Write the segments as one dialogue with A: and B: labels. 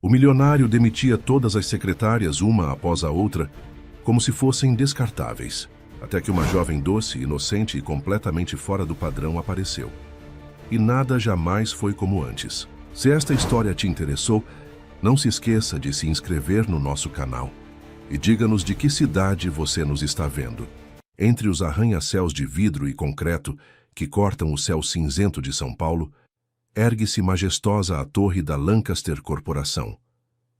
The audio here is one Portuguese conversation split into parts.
A: O milionário demitia todas as secretárias uma após a outra, como se fossem descartáveis, até que uma jovem doce, inocente e completamente fora do padrão apareceu. E nada jamais foi como antes. Se esta história te interessou, não se esqueça de se inscrever no nosso canal e diga-nos de que cidade você nos está vendo. Entre os arranha-céus de vidro e concreto que cortam o céu cinzento de São Paulo, ergue-se majestosa a torre da Lancaster Corporação.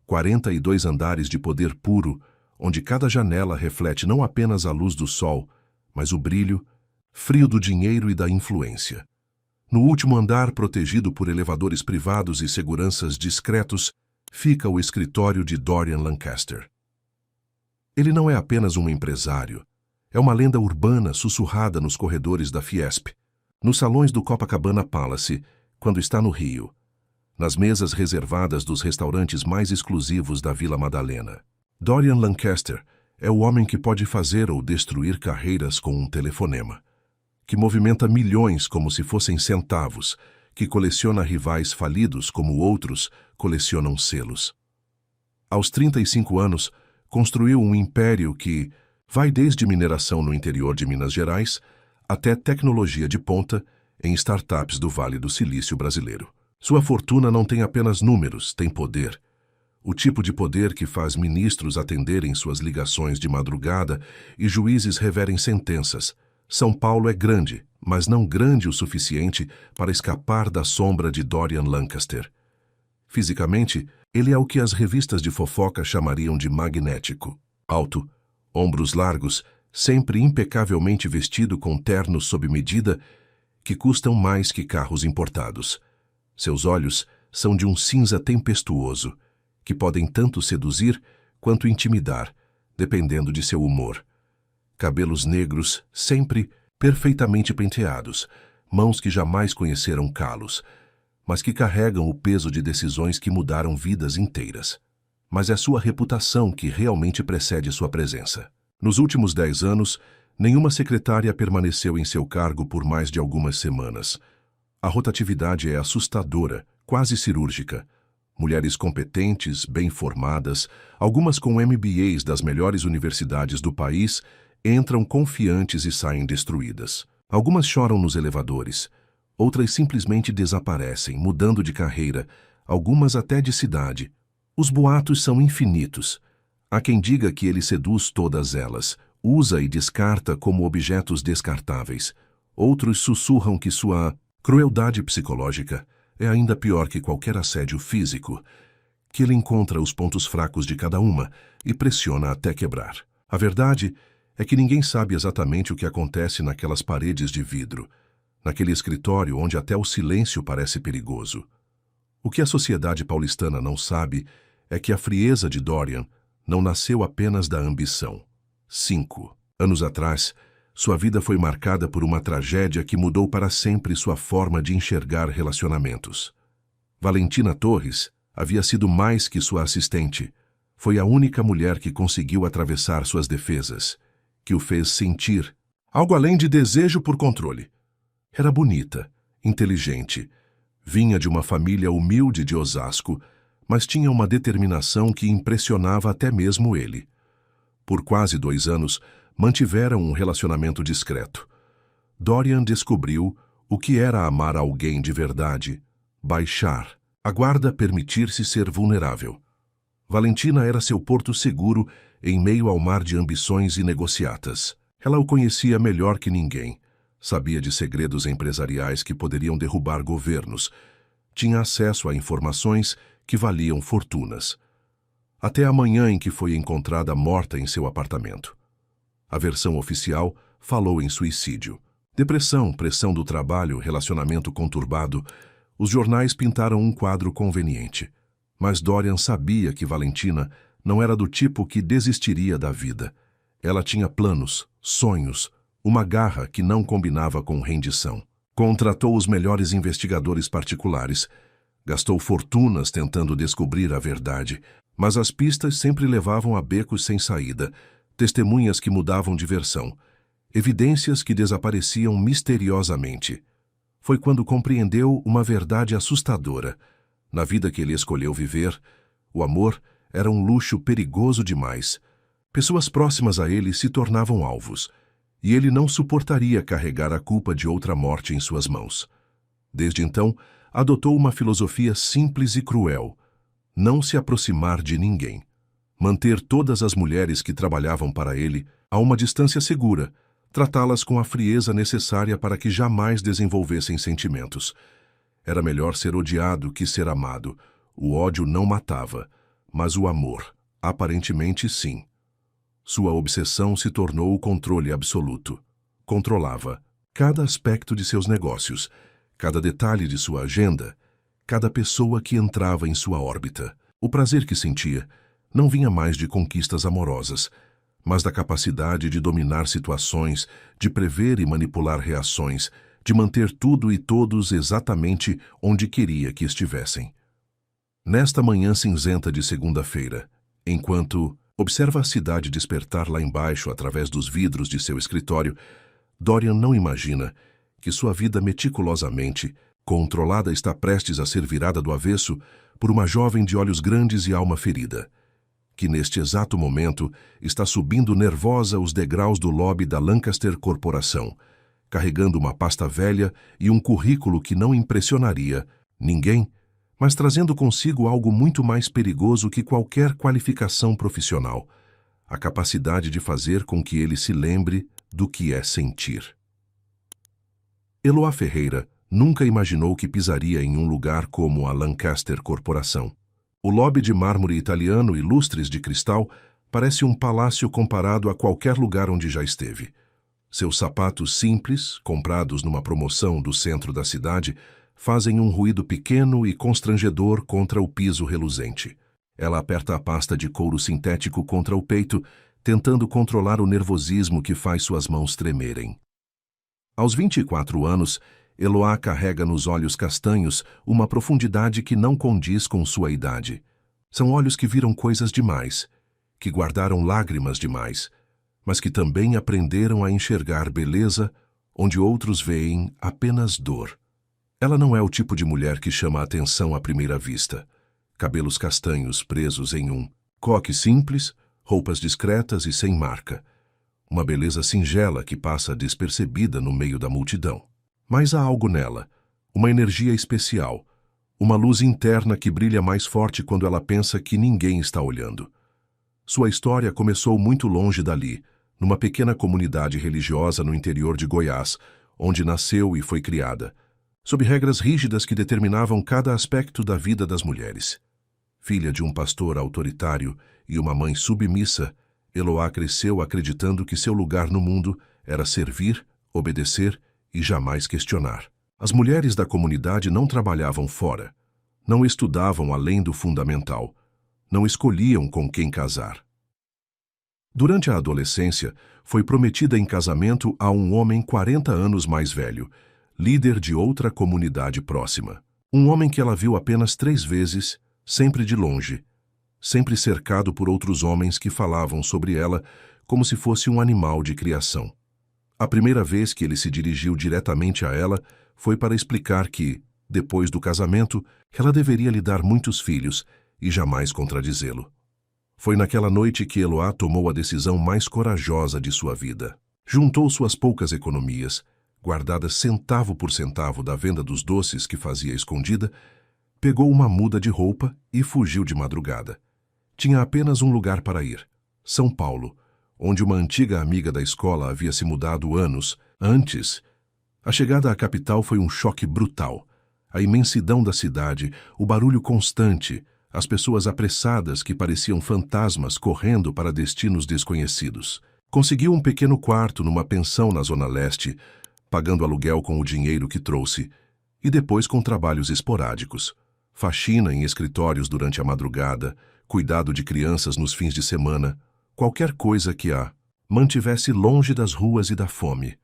A: 42 andares de poder puro, onde cada janela reflete não apenas a luz do sol, mas o brilho, frio do dinheiro e da influência. No último andar, protegido por elevadores privados e seguranças discretos, fica o escritório de Dorian Lancaster. Ele não é apenas um empresário, é uma lenda urbana sussurrada nos corredores da Fiesp, nos salões do Copacabana Palace, quando está no Rio, nas mesas reservadas dos restaurantes mais exclusivos da Vila Madalena. Dorian Lancaster é o homem que pode fazer ou destruir carreiras com um telefonema, que movimenta milhões como se fossem centavos, que coleciona rivais falidos como outros colecionam selos. Aos 35 anos, construiu um império que vai desde mineração no interior de Minas Gerais até tecnologia de ponta em startups do Vale do Silício brasileiro. Sua fortuna não tem apenas números, tem poder. O tipo de poder que faz ministros atenderem suas ligações de madrugada e juízes reverem sentenças. São Paulo é grande, mas não grande o suficiente para escapar da sombra de Dorian Lancaster. Fisicamente, ele é o que as revistas de fofoca chamariam de magnético. Alto, ombros largos, sempre impecavelmente vestido com ternos sob medida que custam mais que carros importados. Seus olhos são de um cinza tempestuoso, que podem tanto seduzir quanto intimidar, dependendo de seu humor. Cabelos negros, sempre perfeitamente penteados, mãos que jamais conheceram calos, mas que carregam o peso de decisões que mudaram vidas inteiras. Mas é sua reputação que realmente precede sua presença. Nos últimos 10 anos, nenhuma secretária permaneceu em seu cargo por mais de algumas semanas. A rotatividade é assustadora, quase cirúrgica. Mulheres competentes, bem formadas, algumas com MBAs das melhores universidades do país, entram confiantes e saem destruídas. Algumas choram nos elevadores, outras simplesmente desaparecem, mudando de carreira, algumas até de cidade. Os boatos são infinitos. Há quem diga que ele seduz todas elas, usa e descarta como objetos descartáveis. Outros sussurram que sua crueldade psicológica é ainda pior que qualquer assédio físico, que ele encontra os pontos fracos de cada uma e pressiona até quebrar. A verdade é que ninguém sabe exatamente o que acontece naquelas paredes de vidro, naquele escritório onde até o silêncio parece perigoso. O que a sociedade paulistana não sabe é que a frieza de Dorian não nasceu apenas da ambição. 5 anos atrás, sua vida foi marcada por uma tragédia que mudou para sempre sua forma de enxergar relacionamentos. Valentina Torres havia sido mais que sua assistente. Foi a única mulher que conseguiu atravessar suas defesas, que o fez sentir algo além de desejo por controle. Era bonita, inteligente, vinha de uma família humilde de Osasco, mas tinha uma determinação que impressionava até mesmo ele. Por quase 2 anos, mantiveram um relacionamento discreto. Dorian descobriu o que era amar alguém de verdade, baixar a guarda, permitir-se ser vulnerável. Valentina era seu porto seguro em meio ao mar de ambições e negociatas. Ela o conhecia melhor que ninguém, sabia de segredos empresariais que poderiam derrubar governos, tinha acesso a informações que valiam fortunas. Até a manhã em que foi encontrada morta em seu apartamento. A versão oficial falou em suicídio. Depressão, pressão do trabalho, relacionamento conturbado. Os jornais pintaram um quadro conveniente. Mas Dorian sabia que Valentina não era do tipo que desistiria da vida. Ela tinha planos, sonhos, uma garra que não combinava com rendição. Contratou os melhores investigadores particulares. Gastou fortunas tentando descobrir a verdade. Mas as pistas sempre levavam a becos sem saída. Testemunhas que mudavam de versão, evidências que desapareciam misteriosamente. Foi quando compreendeu uma verdade assustadora. Na vida que ele escolheu viver, O amor era um luxo perigoso demais. Pessoas próximas a ele se tornavam alvos, e ele não suportaria carregar a culpa de outra morte em suas mãos. Desde então, adotou uma filosofia simples e cruel: não se aproximar de ninguém. Manter todas as mulheres que trabalhavam para ele a uma distância segura, tratá-las com a frieza necessária para que jamais desenvolvessem sentimentos. Era melhor ser odiado que ser amado. O ódio não matava, mas o amor, aparentemente sim. Sua obsessão se tornou o controle absoluto. Controlava cada aspecto de seus negócios, cada detalhe de sua agenda, cada pessoa que entrava em sua órbita. O prazer que sentia não vinha mais de conquistas amorosas, mas da capacidade de dominar situações, de prever e manipular reações, de manter tudo e todos exatamente onde queria que estivessem. Nesta manhã cinzenta de segunda-feira, enquanto observa a cidade despertar lá embaixo através dos vidros de seu escritório, Dorian não imagina que sua vida meticulosamente controlada está prestes a ser virada do avesso por uma jovem de olhos grandes e alma ferida, que neste exato momento está subindo nervosa os degraus do lobby da Lancaster Corporação, carregando uma pasta velha e um currículo que não impressionaria ninguém, mas trazendo consigo algo muito mais perigoso que qualquer qualificação profissional: a capacidade de fazer com que ele se lembre do que é sentir. Eloá Ferreira nunca imaginou que pisaria em um lugar como a Lancaster Corporação. O lobby de mármore italiano e lustres de cristal parece um palácio comparado a qualquer lugar onde já esteve. Seus sapatos simples, comprados numa promoção do centro da cidade, fazem um ruído pequeno e constrangedor contra o piso reluzente. Ela aperta a pasta de couro sintético contra o peito, tentando controlar o nervosismo que faz suas mãos tremerem. Aos 24 anos, Eloá carrega nos olhos castanhos uma profundidade que não condiz com sua idade. São olhos que viram coisas demais, que guardaram lágrimas demais, mas que também aprenderam a enxergar beleza onde outros veem apenas dor. Ela não é o tipo de mulher que chama a atenção à primeira vista. Cabelos castanhos presos em um coque simples, roupas discretas e sem marca. Uma beleza singela que passa despercebida no meio da multidão. Mas há algo nela, uma energia especial, uma luz interna que brilha mais forte quando ela pensa que ninguém está olhando. Sua história começou muito longe dali, numa pequena comunidade religiosa no interior de Goiás, onde nasceu e foi criada, sob regras rígidas que determinavam cada aspecto da vida das mulheres. Filha de um pastor autoritário e uma mãe submissa, Eloá cresceu acreditando que seu lugar no mundo era servir, obedecer e jamais questionar. As mulheres da comunidade não trabalhavam fora, não estudavam além do fundamental, não escolhiam com quem casar. Durante a adolescência, foi prometida em casamento a um homem 40 anos mais velho, líder de outra comunidade próxima. Um homem que ela viu apenas 3 vezes, sempre de longe, sempre cercado por outros homens que falavam sobre ela como se fosse um animal de criação. A primeira vez que ele se dirigiu diretamente a ela foi para explicar que, depois do casamento, ela deveria lhe dar muitos filhos e jamais contradizê-lo. Foi naquela noite que Eloá tomou a decisão mais corajosa de sua vida. Juntou suas poucas economias, guardadas centavo por centavo da venda dos doces que fazia escondida, pegou uma muda de roupa e fugiu de madrugada. Tinha apenas um lugar para ir: São Paulo, onde uma antiga amiga da escola havia se mudado anos antes. A chegada à capital foi um choque brutal. A imensidão da cidade, o barulho constante, as pessoas apressadas que pareciam fantasmas correndo para destinos desconhecidos. Conseguiu um pequeno quarto numa pensão na Zona Leste, pagando aluguel com o dinheiro que trouxe, e depois com trabalhos esporádicos. Faxina em escritórios durante a madrugada, cuidado de crianças nos fins de semana, qualquer coisa que a mantivesse longe das ruas e da fome.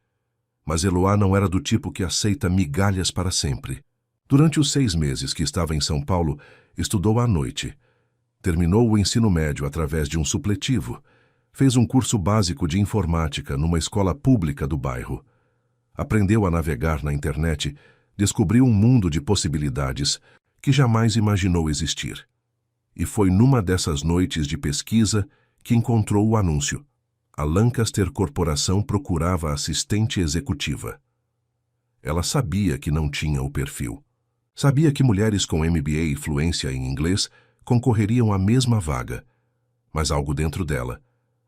A: Mas Eloá não era do tipo que aceita migalhas para sempre. Durante os 6 meses que estava em São Paulo, estudou à noite. Terminou o ensino médio através de um supletivo. Fez um curso básico de informática numa escola pública do bairro. Aprendeu a navegar na internet, descobriu um mundo de possibilidades que jamais imaginou existir. e foi numa dessas noites de pesquisa que encontrou o anúncio. A Lancaster Corporação procurava assistente executiva. Ela sabia que não tinha o perfil. Sabia que mulheres com MBA e fluência em inglês concorreriam à mesma vaga, mas algo dentro dela,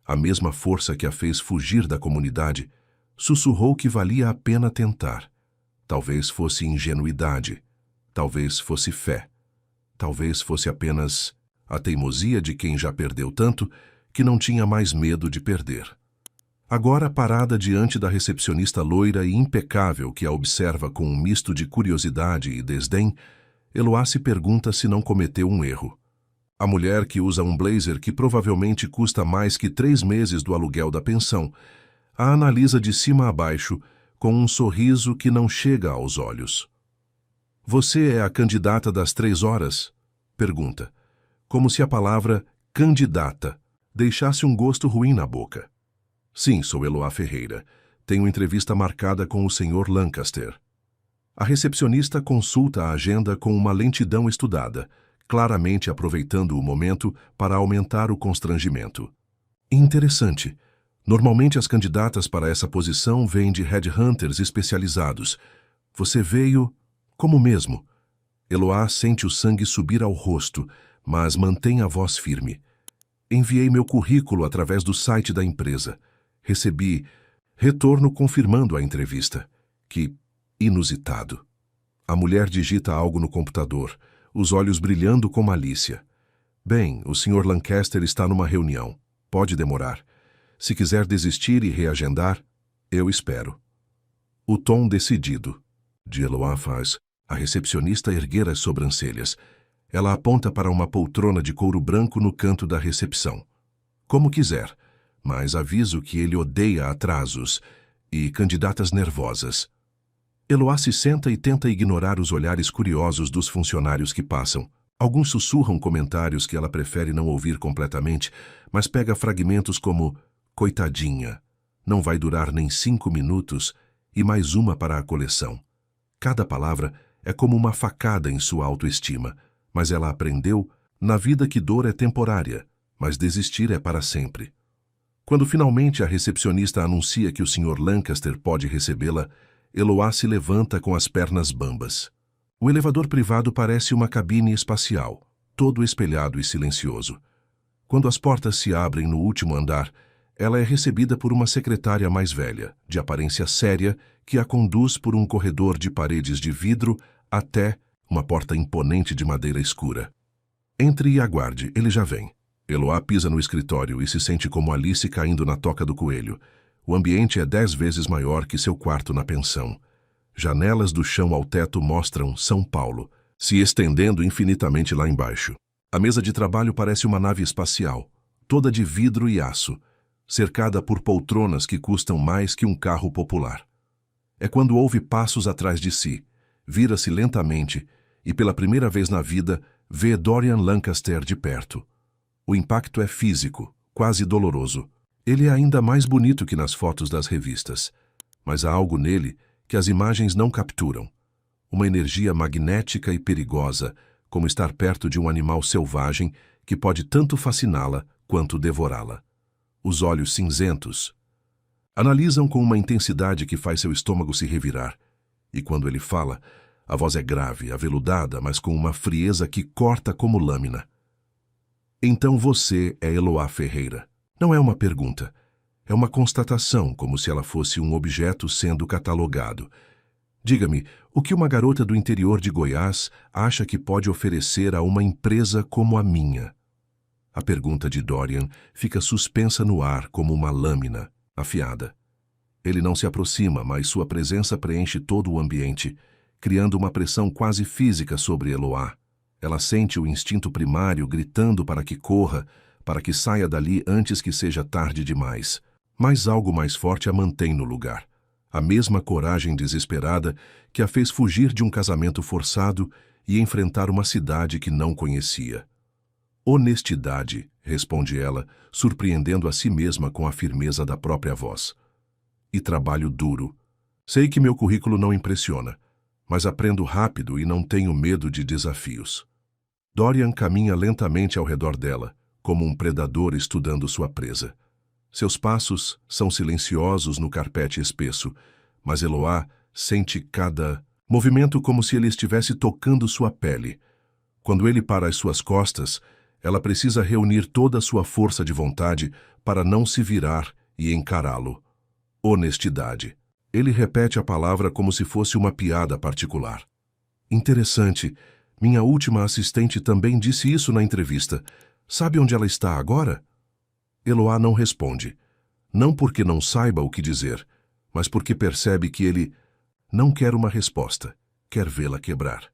A: a mesma força que a fez fugir da comunidade, sussurrou que valia a pena tentar. Talvez fosse ingenuidade, talvez fosse fé, talvez fosse apenas a teimosia de quem já perdeu tanto que não tinha mais medo de perder. Agora, parada diante da recepcionista loira e impecável que a observa com um misto de curiosidade e desdém, Eloá se pergunta se não cometeu um erro. A mulher que usa um blazer que provavelmente custa mais que 3 meses do aluguel da pensão, a analisa de cima a baixo com um sorriso que não chega aos olhos. "Você é a candidata das 3 horas?" pergunta, como se a palavra candidata deixasse um gosto ruim na boca. "Sim, sou Eloá Ferreira. Tenho entrevista marcada com o Sr. Lancaster." A recepcionista consulta a agenda com uma lentidão estudada, claramente aproveitando o momento para aumentar o constrangimento. Interessante. Normalmente as candidatas para essa posição vêm de headhunters especializados. Você veio como mesmo. Eloá sente o sangue subir ao rosto, mas mantém a voz firme. Enviei meu currículo através do site da empresa. Recebi retorno confirmando a entrevista. Que inusitado. A mulher digita algo no computador, os olhos brilhando com malícia. Bem, o Sr. Lancaster está numa reunião. Pode demorar. Se quiser desistir e reagendar, eu espero. O tom decidido de Eloá faz a recepcionista erguer as sobrancelhas. Ela aponta para uma poltrona de couro branco no canto da recepção. Como quiser, mas aviso que ele odeia atrasos e candidatas nervosas. Eloá se senta e tenta ignorar os olhares curiosos dos funcionários que passam. Alguns sussurram comentários que ela prefere não ouvir completamente, mas pega fragmentos como "coitadinha, não vai durar nem 5 minutos" e mais uma para a coleção. Cada palavra é como uma facada em sua autoestima, mas ela aprendeu na vida que dor é temporária, mas desistir é para sempre. Quando finalmente a recepcionista anuncia que o Sr. Lancaster pode recebê-la, Eloá se levanta com as pernas bambas. O elevador privado parece uma cabine espacial, todo espelhado e silencioso. Quando as portas se abrem no último andar, ela é recebida por uma secretária mais velha, de aparência séria, que a conduz por um corredor de paredes de vidro até uma porta imponente de madeira escura. "Entre e aguarde, ele já vem." Eloá pisa no escritório e se sente como Alice caindo na toca do coelho. O ambiente é 10 vezes maior que seu quarto na pensão. Janelas do chão ao teto mostram São Paulo, se estendendo infinitamente lá embaixo. A mesa de trabalho parece uma nave espacial, toda de vidro e aço, cercada por poltronas que custam mais que um carro popular. É quando ouve passos atrás de si, vira-se lentamente e, pela primeira vez na vida, vê Dorian Lancaster de perto. O impacto é físico, quase doloroso. Ele é ainda mais bonito que nas fotos das revistas, mas há algo nele que as imagens não capturam. Uma energia magnética e perigosa, como estar perto de um animal selvagem que pode tanto fasciná-la quanto devorá-la. Os olhos cinzentos analisam com uma intensidade que faz seu estômago se revirar. E quando ele fala, a voz é grave, aveludada, mas com uma frieza que corta como lâmina. "Então você é Eloá Ferreira." Não é uma pergunta. É uma constatação, como se ela fosse um objeto sendo catalogado. "Diga-me, o que uma garota do interior de Goiás acha que pode oferecer a uma empresa como a minha?" A pergunta de Dorian fica suspensa no ar como uma lâmina afiada. Ele não se aproxima, mas sua presença preenche todo o ambiente, criando uma pressão quase física sobre Eloá. Ela sente o instinto primário gritando para que corra, para que saia dali antes que seja tarde demais. Mas algo mais forte a mantém no lugar. A mesma coragem desesperada que a fez fugir de um casamento forçado e enfrentar uma cidade que não conhecia. "Honestidade", responde ela, surpreendendo a si mesma com a firmeza da própria voz. "E trabalho duro. Sei que meu currículo não impressiona, mas aprendo rápido e não tenho medo de desafios." Dorian caminha lentamente ao redor dela, como um predador estudando sua presa. Seus passos são silenciosos no carpete espesso, mas Eloá sente cada movimento como se ele estivesse tocando sua pele. Quando ele para às suas costas, ela precisa reunir toda a sua força de vontade para não se virar e encará-lo. Honestidade. Ele repete a palavra como se fosse uma piada particular. Interessante. Minha última assistente também disse isso na entrevista. Sabe onde ela está agora? Eloá não responde. Não porque não saiba o que dizer, mas porque percebe que ele não quer uma resposta, quer vê-la quebrar.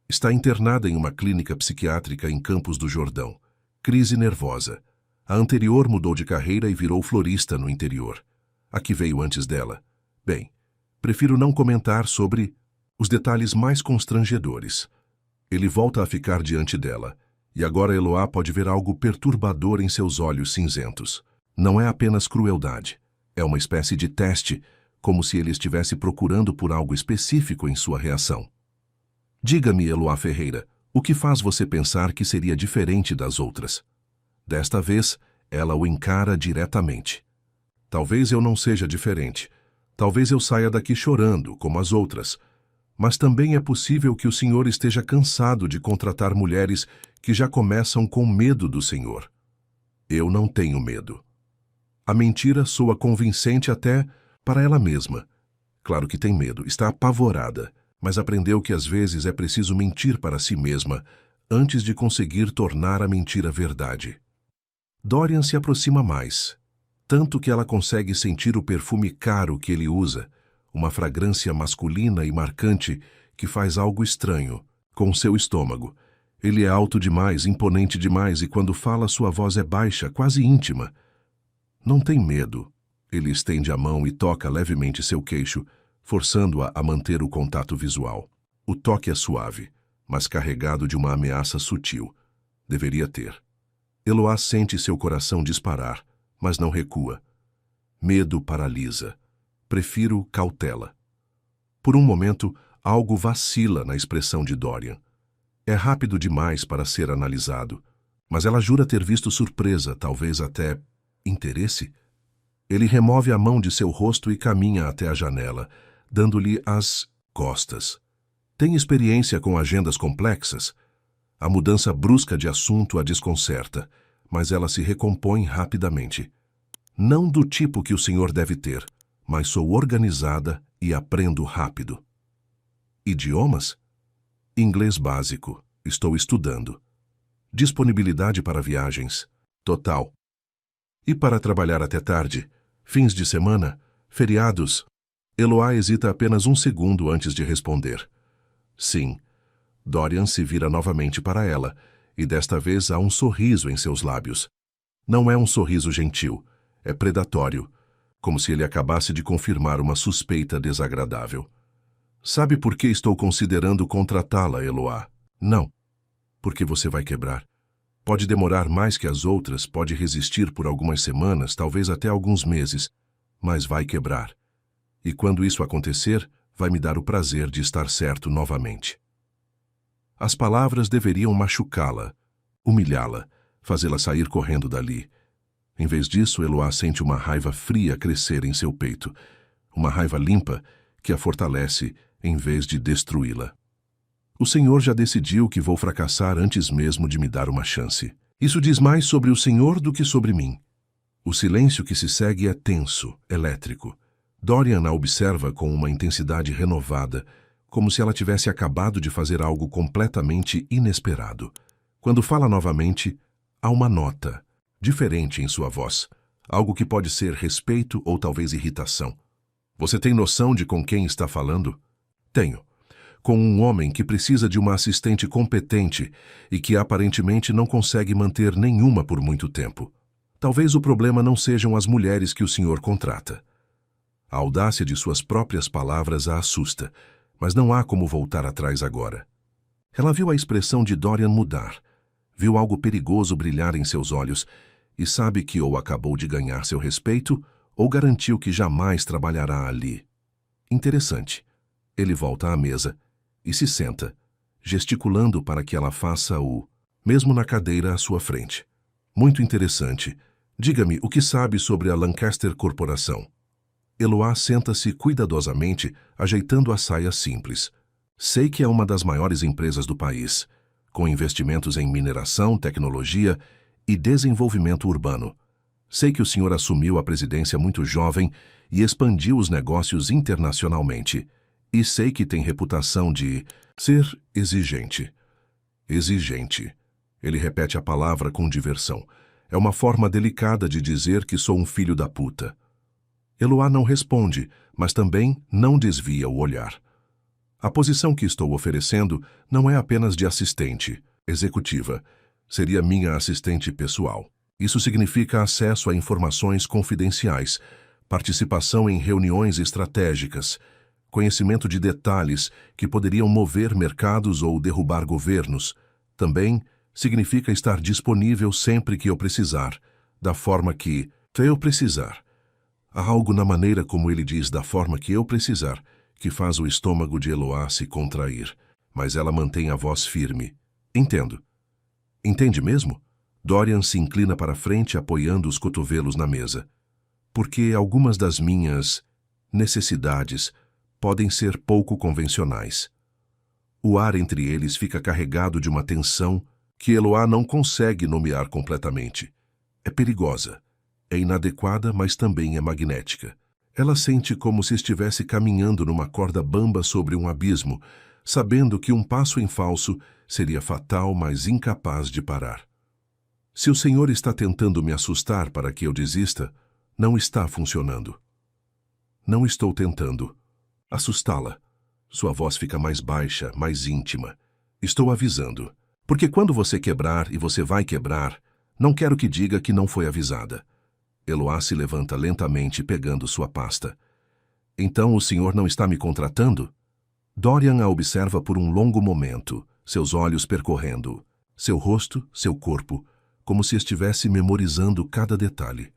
A: Está internada em uma clínica psiquiátrica em Campos do Jordão. Crise nervosa. A anterior mudou de carreira e virou florista no interior. A que veio antes dela. Bem, prefiro não comentar sobre os detalhes mais constrangedores. Ele volta a ficar diante dela, e agora Eloá pode ver algo perturbador em seus olhos cinzentos. Não é apenas crueldade. É uma espécie de teste, como se ele estivesse procurando por algo específico em sua reação. Diga-me, Eloá Ferreira, o que faz você pensar que seria diferente das outras? Desta vez, ela o encara diretamente. Talvez eu não seja diferente. Talvez eu saia daqui chorando, como as outras. Mas também é possível que o senhor esteja cansado de contratar mulheres que já começam com medo do senhor. Eu não tenho medo. A mentira soa convincente até para ela mesma. Claro que tem medo, está apavorada, mas aprendeu que às vezes é preciso mentir para si mesma antes de conseguir tornar a mentira verdade. Dorian se aproxima mais, tanto que ela consegue sentir o perfume caro que ele usa, uma fragrância masculina e marcante que faz algo estranho com seu estômago. Ele é alto demais, imponente demais, e quando fala sua voz é baixa, quase íntima. Não tem medo. Ele estende a mão e toca levemente seu queixo, forçando-a a manter o contato visual. O toque é suave, mas carregado de uma ameaça sutil. Deveria ter. Eloá sente seu coração disparar, mas não recua. Medo paralisa. Prefiro cautela. Por um momento, algo vacila na expressão de Dorian. É rápido demais para ser analisado, mas ela jura ter visto surpresa, talvez até interesse. Ele remove a mão de seu rosto e caminha até a janela, dando-lhe as costas. Tem experiência com agendas complexas? A mudança brusca de assunto a desconcerta, mas ela se recompõe rapidamente. Não do tipo que o senhor deve ter, mas sou organizada e aprendo rápido. Idiomas? Inglês básico. Estou estudando. Disponibilidade para viagens? Total. E para trabalhar até tarde? Fins de semana? Feriados? Eloá hesita apenas um segundo antes de responder. Sim. Dorian se vira novamente para ela, e desta vez há um sorriso em seus lábios. Não é um sorriso gentil, é predatório, como se ele acabasse de confirmar uma suspeita desagradável. Sabe por que estou considerando contratá-la, Eloá? Não. Porque você vai quebrar. Pode demorar mais que as outras, pode resistir por algumas semanas, talvez até alguns meses, mas vai quebrar. E quando isso acontecer, vai me dar o prazer de estar certo novamente. As palavras deveriam machucá-la, humilhá-la, fazê-la sair correndo dali. Em vez disso, Eloá sente uma raiva fria crescer em seu peito, uma raiva limpa que a fortalece em vez de destruí-la. O Senhor já decidiu que vou fracassar antes mesmo de me dar uma chance. Isso diz mais sobre o Senhor do que sobre mim. O silêncio que se segue é tenso, elétrico. Dorian a observa com uma intensidade renovada, como se ela tivesse acabado de fazer algo completamente inesperado. Quando fala novamente, há uma nota diferente em sua voz, algo que pode ser respeito ou talvez irritação. Você tem noção de com quem está falando? Tenho. Com um homem que precisa de uma assistente competente e que aparentemente não consegue manter nenhuma por muito tempo. Talvez o problema não sejam as mulheres que o senhor contrata. A audácia de suas próprias palavras a assusta, mas não há como voltar atrás agora. Ela viu a expressão de Dorian mudar, viu algo perigoso brilhar em seus olhos e sabe que ou acabou de ganhar seu respeito ou garantiu que jamais trabalhará ali. Interessante. Ele volta à mesa e se senta, gesticulando para que ela faça o mesmo na cadeira à sua frente. Muito interessante. Diga-me o que sabe sobre a Lancaster Corporação. Eloá senta-se cuidadosamente, ajeitando a saia simples. Sei que é uma das maiores empresas do país, com investimentos em mineração, tecnologia e desenvolvimento urbano. Sei que o senhor assumiu a presidência muito jovem e expandiu os negócios internacionalmente. E sei que tem reputação de ser exigente. Exigente. Ele repete a palavra com diversão. É uma forma delicada de dizer que sou um filho da puta. Eloá não responde, mas também não desvia o olhar. A posição que estou oferecendo não é apenas de assistente, executiva. Seria minha assistente pessoal. Isso significa acesso a informações confidenciais, participação em reuniões estratégicas, conhecimento de detalhes que poderiam mover mercados ou derrubar governos. Também significa estar disponível sempre que eu precisar, da forma que eu precisar. Há algo na maneira como ele diz da forma que eu precisar, que faz o estômago de Eloá se contrair, mas ela mantém a voz firme. Entendo. Entende mesmo? Dorian se inclina para frente, apoiando os cotovelos na mesa. Porque algumas das minhas necessidades podem ser pouco convencionais. O ar entre eles fica carregado de uma tensão que Eloá não consegue nomear completamente. É perigosa. É inadequada, mas também é magnética. Ela sente como se estivesse caminhando numa corda bamba sobre um abismo, sabendo que um passo em falso seria fatal, mas incapaz de parar. Se o senhor está tentando me assustar para que eu desista, não está funcionando. Não estou tentando assustá-la. Sua voz fica mais baixa, mais íntima. Estou avisando. Porque quando você quebrar, e você vai quebrar, não quero que diga que não foi avisada. Eloá se levanta lentamente, pegando sua pasta. Então o senhor não está me contratando? Dorian a observa por um longo momento, seus olhos percorrendo seu rosto, seu corpo, como se estivesse memorizando cada detalhe.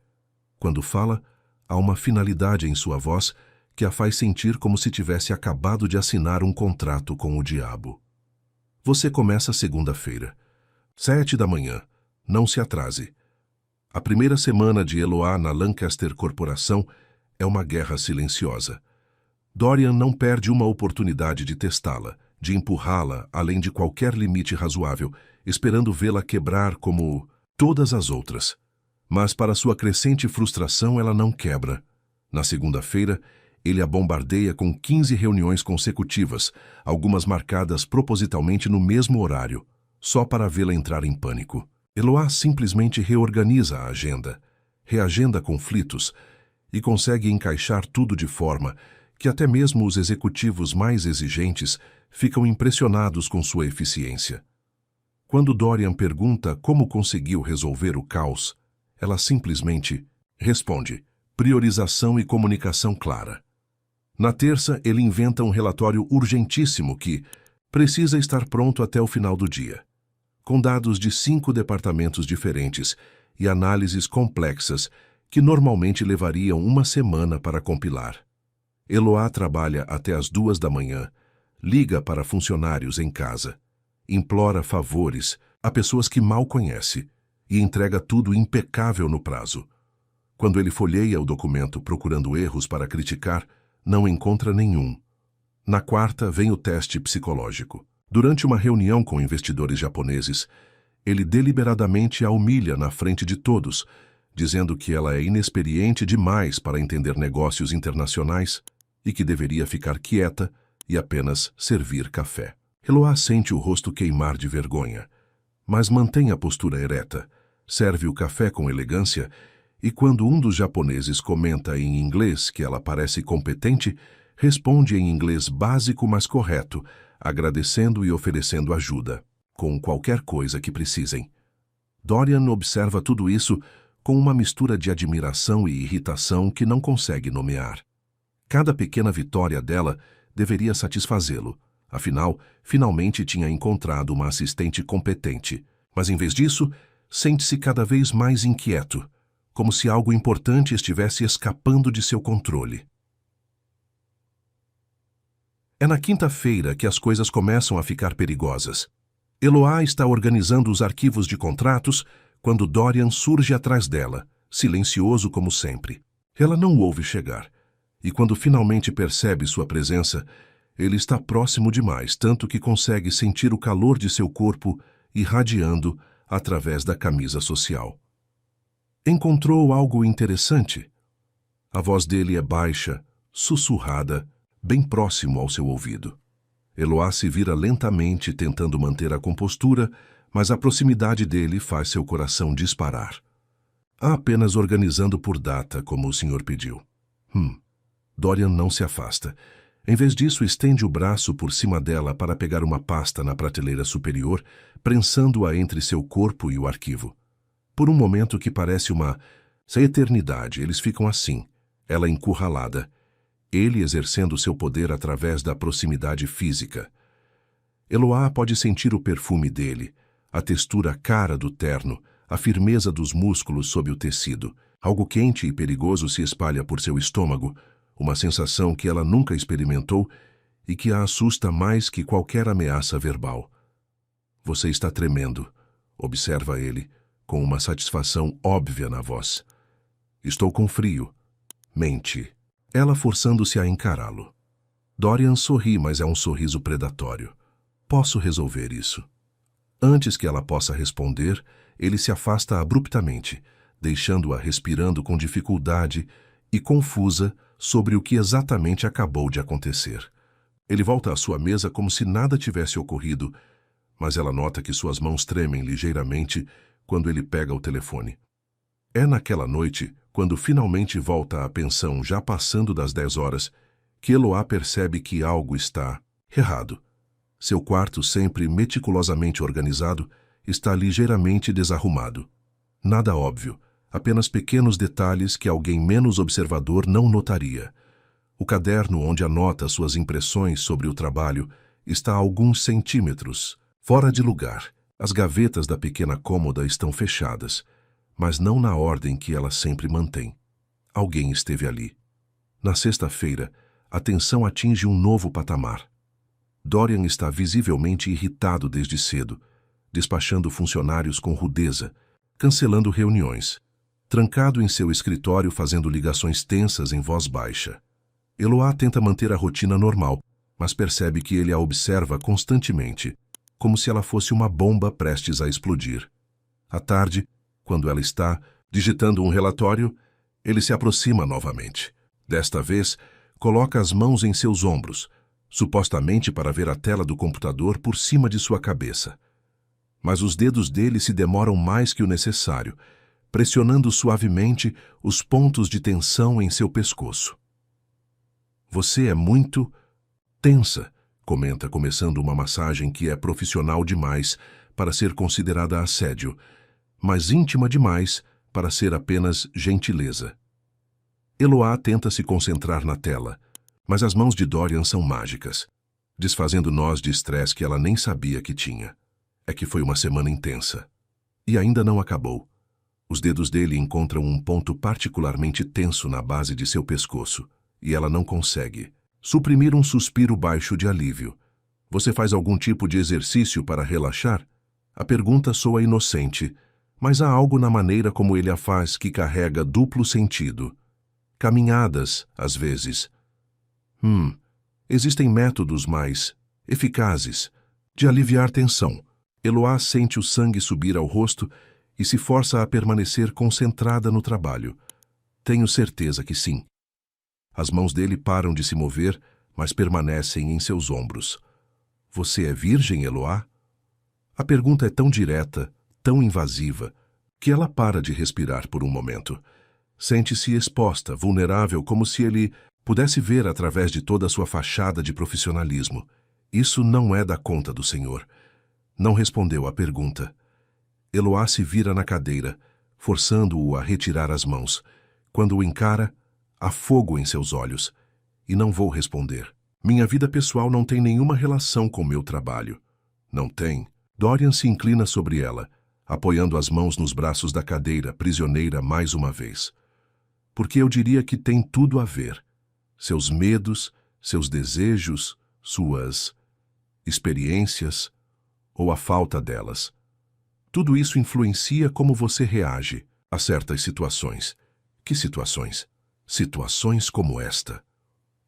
A: Quando fala, há uma finalidade em sua voz que a faz sentir como se tivesse acabado de assinar um contrato com o diabo. Você começa segunda-feira. 7 da manhã. Não se atrase. A primeira semana de Eloá na Lancaster Corporação é uma guerra silenciosa. Dorian não perde uma oportunidade de testá-la, de empurrá-la além de qualquer limite razoável, esperando vê-la quebrar como todas as outras. Mas para sua crescente frustração ela não quebra. Na segunda-feira, ele a bombardeia com 15 reuniões consecutivas, algumas marcadas propositalmente no mesmo horário, só para vê-la entrar em pânico. Eloá simplesmente reorganiza a agenda, reagenda conflitos e consegue encaixar tudo de forma que até mesmo os executivos mais exigentes ficam impressionados com sua eficiência. Quando Dorian pergunta como conseguiu resolver o caos, ela simplesmente responde: priorização e comunicação clara. Na terça, ele inventa um relatório urgentíssimo que precisa estar pronto até o final do dia, com dados de 5 departamentos diferentes e análises complexas que normalmente levariam uma semana para compilar. Eloá trabalha até as 2 da manhã, liga para funcionários em casa, implora favores a pessoas que mal conhece e entrega tudo impecável no prazo. Quando ele folheia o documento procurando erros para criticar, não encontra nenhum. Na quarta, vem o teste psicológico. Durante uma reunião com investidores japoneses, ele deliberadamente a humilha na frente de todos, dizendo que ela é inexperiente demais para entender negócios internacionais e que deveria ficar quieta e apenas servir café. Eloá sente o rosto queimar de vergonha, mas mantém a postura ereta, serve o café com elegância e quando um dos japoneses comenta em inglês que ela parece competente, responde em inglês básico mas correto, agradecendo e oferecendo ajuda, com qualquer coisa que precisem. Dorian observa tudo isso com uma mistura de admiração e irritação que não consegue nomear. Cada pequena vitória dela deveria satisfazê-lo. Afinal, finalmente tinha encontrado uma assistente competente. Mas, em vez disso, sente-se cada vez mais inquieto, como se algo importante estivesse escapando de seu controle. É na quinta-feira que as coisas começam a ficar perigosas. Eloá está organizando os arquivos de contratos quando Dorian surge atrás dela, silencioso como sempre. Ela não o ouve chegar, e quando finalmente percebe sua presença, ele está próximo demais, tanto que consegue sentir o calor de seu corpo irradiando através da camisa social. Encontrou algo interessante? A voz dele é baixa, sussurrada, bem próximo ao seu ouvido. Eloá se vira lentamente, tentando manter a compostura, mas a proximidade dele faz seu coração disparar. Apenas organizando por data, como o senhor pediu. Dorian não se afasta. Em vez disso, estende o braço por cima dela para pegar uma pasta na prateleira superior, prensando-a entre seu corpo e o arquivo. Por um momento que parece uma eternidade, eles ficam assim, ela encurralada, ele exercendo seu poder através da proximidade física. Eloá pode sentir o perfume dele, a textura cara do terno, a firmeza dos músculos sob o tecido. Algo quente e perigoso se espalha por seu estômago, uma sensação que ela nunca experimentou e que a assusta mais que qualquer ameaça verbal. Você está tremendo, observa ele, com uma satisfação óbvia na voz. Estou com frio. Mente. Ela forçando-se a encará-lo. Dorian sorri, mas é um sorriso predatório. Posso resolver isso. Antes que ela possa responder, ele se afasta abruptamente, deixando-a respirando com dificuldade e confusa sobre o que exatamente acabou de acontecer. Ele volta à sua mesa como se nada tivesse ocorrido, mas ela nota que suas mãos tremem ligeiramente quando ele pega o telefone. É naquela noite, quando finalmente volta à pensão já passando das 10 horas, que Eloá percebe que algo está errado. Seu quarto, sempre meticulosamente organizado, está ligeiramente desarrumado. Nada óbvio, apenas pequenos detalhes que alguém menos observador não notaria. O caderno onde anota suas impressões sobre o trabalho está a alguns centímetros, fora de lugar. As gavetas da pequena cômoda estão fechadas, mas não na ordem que ela sempre mantém. Alguém esteve ali. Na sexta-feira, a tensão atinge um novo patamar. Dorian está visivelmente irritado desde cedo, despachando funcionários com rudeza, cancelando reuniões, trancado em seu escritório fazendo ligações tensas em voz baixa. Eloá tenta manter a rotina normal, mas percebe que ele a observa constantemente, como se ela fosse uma bomba prestes a explodir. À tarde, quando ela está digitando um relatório, ele se aproxima novamente. Desta vez, coloca as mãos em seus ombros, supostamente para ver a tela do computador por cima de sua cabeça. Mas os dedos dele se demoram mais que o necessário, pressionando suavemente os pontos de tensão em seu pescoço. Você é muito tensa, comenta, começando uma massagem que é profissional demais para ser considerada assédio, mas íntima demais para ser apenas gentileza. Eloá tenta se concentrar na tela, mas as mãos de Dorian são mágicas, desfazendo nós de estresse que ela nem sabia que tinha. É que foi uma semana intensa. E ainda não acabou. Os dedos dele encontram um ponto particularmente tenso na base de seu pescoço, e ela não consegue suprimir um suspiro baixo de alívio. Você faz algum tipo de exercício para relaxar? A pergunta soa inocente, mas há algo na maneira como ele a faz que carrega duplo sentido. Caminhadas, às vezes. Existem métodos mais eficazes de aliviar tensão. Eloá sente o sangue subir ao rosto e se força a permanecer concentrada no trabalho. Tenho certeza que sim. As mãos dele param de se mover, mas permanecem em seus ombros. Você é virgem, Eloá? A pergunta é tão direta, tão invasiva, que ela para de respirar por um momento. Sente-se exposta, vulnerável, como se ele pudesse ver através de toda a sua fachada de profissionalismo. Isso não é da conta do senhor. Não respondeu à pergunta. Eloá se vira na cadeira, forçando-o a retirar as mãos. Quando o encara, há fogo em seus olhos. E não vou responder. Minha vida pessoal não tem nenhuma relação com meu trabalho. Não tem. Dorian se inclina sobre ela, apoiando as mãos nos braços da cadeira, prisioneira mais uma vez. Porque eu diria que tem tudo a ver. Seus medos, seus desejos, suas experiências ou a falta delas. Tudo isso influencia como você reage a certas situações. Que situações? Situações como esta.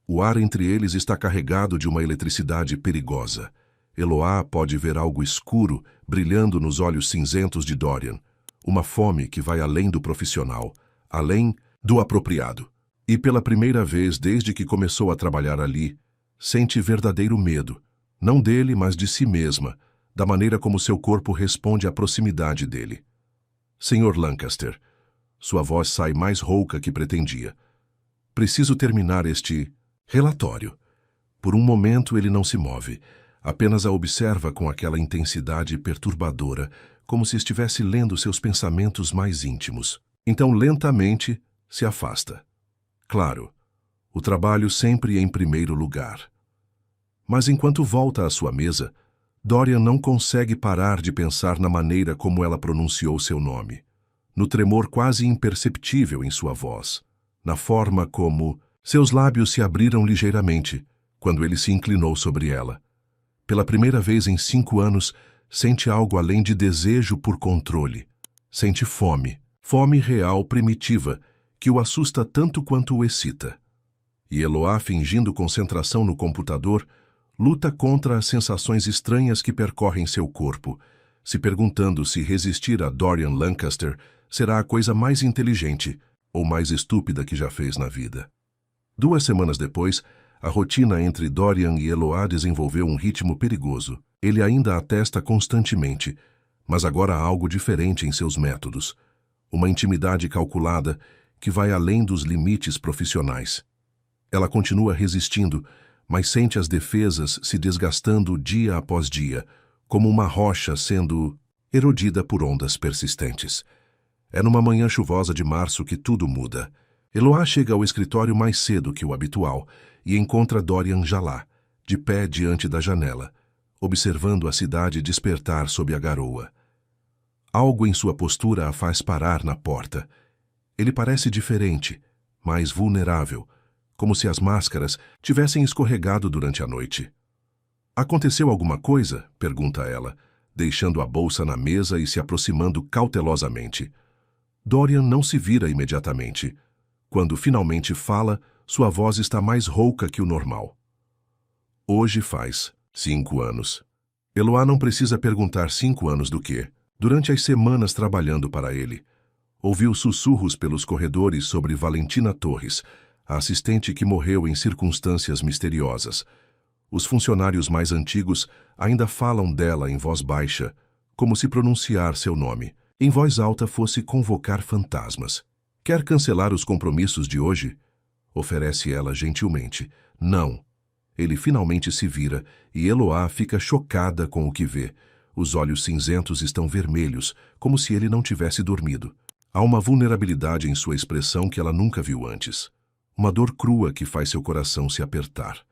A: O ar entre eles está carregado de uma eletricidade perigosa. Eloá pode ver algo escuro brilhando nos olhos cinzentos de Dorian. Uma fome que vai além do profissional, além do apropriado. E pela primeira vez desde que começou a trabalhar ali, sente verdadeiro medo, não dele, mas de si mesma, da maneira como seu corpo responde à proximidade dele. Senhor Lancaster, sua voz sai mais rouca que pretendia. Preciso terminar este relatório. Por um momento ele não se move, apenas a observa com aquela intensidade perturbadora, como se estivesse lendo seus pensamentos mais íntimos. Então, lentamente, se afasta. Claro, o trabalho sempre em primeiro lugar. Mas enquanto volta à sua mesa, Dorian não consegue parar de pensar na maneira como ela pronunciou seu nome, no tremor quase imperceptível em sua voz, na forma como seus lábios se abriram ligeiramente quando ele se inclinou sobre ela. Pela primeira vez em 5 anos, sente algo além de desejo por controle. Sente fome, fome real primitiva, que o assusta tanto quanto o excita. E Eloá, fingindo concentração no computador, luta contra as sensações estranhas que percorrem seu corpo, se perguntando se resistir a Dorian Lancaster será a coisa mais inteligente ou mais estúpida que já fez na vida. 2 semanas depois, a rotina entre Dorian e Eloá desenvolveu um ritmo perigoso. Ele ainda a testa constantemente, mas agora há algo diferente em seus métodos. Uma intimidade calculada que vai além dos limites profissionais. Ela continua resistindo, mas sente as defesas se desgastando dia após dia, como uma rocha sendo erodida por ondas persistentes. É numa manhã chuvosa de março que tudo muda. Eloá chega ao escritório mais cedo que o habitual e encontra Dorian já lá, de pé diante da janela, observando a cidade despertar sob a garoa. Algo em sua postura a faz parar na porta. Ele parece diferente, mais vulnerável, como se as máscaras tivessem escorregado durante a noite. Aconteceu alguma coisa? Pergunta ela, deixando a bolsa na mesa e se aproximando cautelosamente. Dorian não se vira imediatamente. Quando finalmente fala, sua voz está mais rouca que o normal. Hoje faz 5 anos. Eloá não precisa perguntar 5 anos do quê. Durante as semanas trabalhando para ele, ouviu sussurros pelos corredores sobre Valentina Torres, a assistente que morreu em circunstâncias misteriosas. Os funcionários mais antigos ainda falam dela em voz baixa, como se pronunciar seu nome, em voz alta fosse convocar fantasmas. Quer cancelar os compromissos de hoje? Oferece ela gentilmente. Não. Ele finalmente se vira e Eloá fica chocada com o que vê. Os olhos cinzentos estão vermelhos, como se ele não tivesse dormido. Há uma vulnerabilidade em sua expressão que ela nunca viu antes. Uma dor crua que faz seu coração se apertar.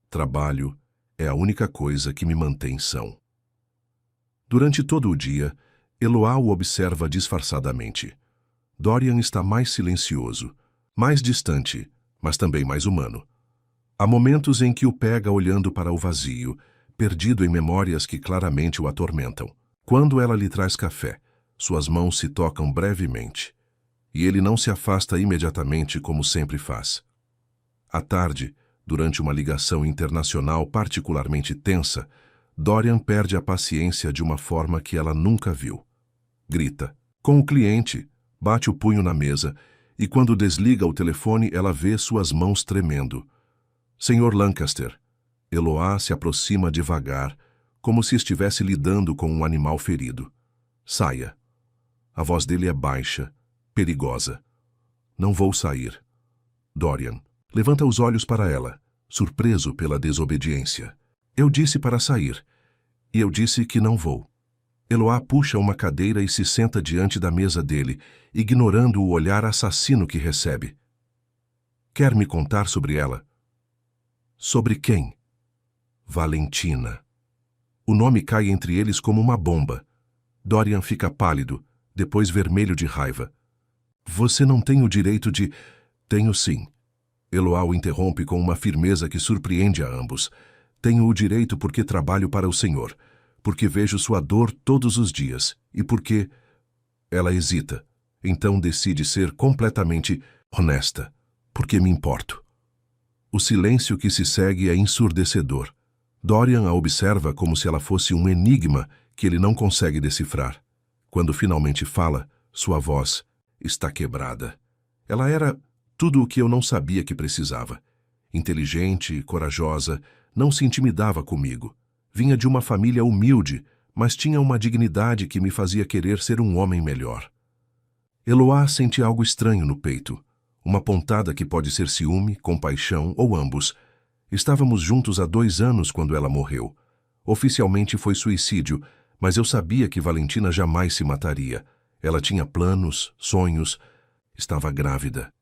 A: Trabalho é a única coisa que me mantém são. Durante todo o dia, Eloá o observa disfarçadamente. Dorian está mais silencioso, mais distante, mas também mais humano. Há momentos em que o pega olhando para o vazio, perdido em memórias que claramente o atormentam. Quando ela lhe traz café, suas mãos se tocam brevemente, e ele não se afasta imediatamente como sempre faz. À tarde, durante uma ligação internacional particularmente tensa, Dorian perde a paciência de uma forma que ela nunca viu. Grita com o cliente, bate o punho na mesa, e quando desliga o telefone ela vê suas mãos tremendo. Senhor Lancaster. Eloá se aproxima devagar, como se estivesse lidando com um animal ferido. Saia. A voz dele é baixa, perigosa. Não vou sair. Dorian levanta os olhos para ela, surpreso pela desobediência. Eu disse para sair. E eu disse que não vou. Eloá puxa uma cadeira e se senta diante da mesa dele, ignorando o olhar assassino que recebe. Quer me contar sobre ela? Sobre quem? Valentina. O nome cai entre eles como uma bomba. Dorian fica pálido, depois vermelho de raiva. Você não tem o direito de... Tenho sim. Eloá o interrompe com uma firmeza que surpreende a ambos. Tenho o direito porque trabalho para o Senhor, porque vejo sua dor todos os dias e porque... Ela hesita, então decide ser completamente honesta, porque me importo. O silêncio que se segue é ensurdecedor. Dorian a observa como se ela fosse um enigma que ele não consegue decifrar. Quando finalmente fala, sua voz está quebrada. Ela era tudo o que eu não sabia que precisava. Inteligente, corajosa, não se intimidava comigo. Vinha de uma família humilde, mas tinha uma dignidade que me fazia querer ser um homem melhor. Eloá sente algo estranho no peito, uma pontada que pode ser ciúme, compaixão ou ambos. Estávamos juntos há 2 anos quando ela morreu. Oficialmente foi suicídio, mas eu sabia que Valentina jamais se mataria. Ela tinha planos, sonhos, estava grávida.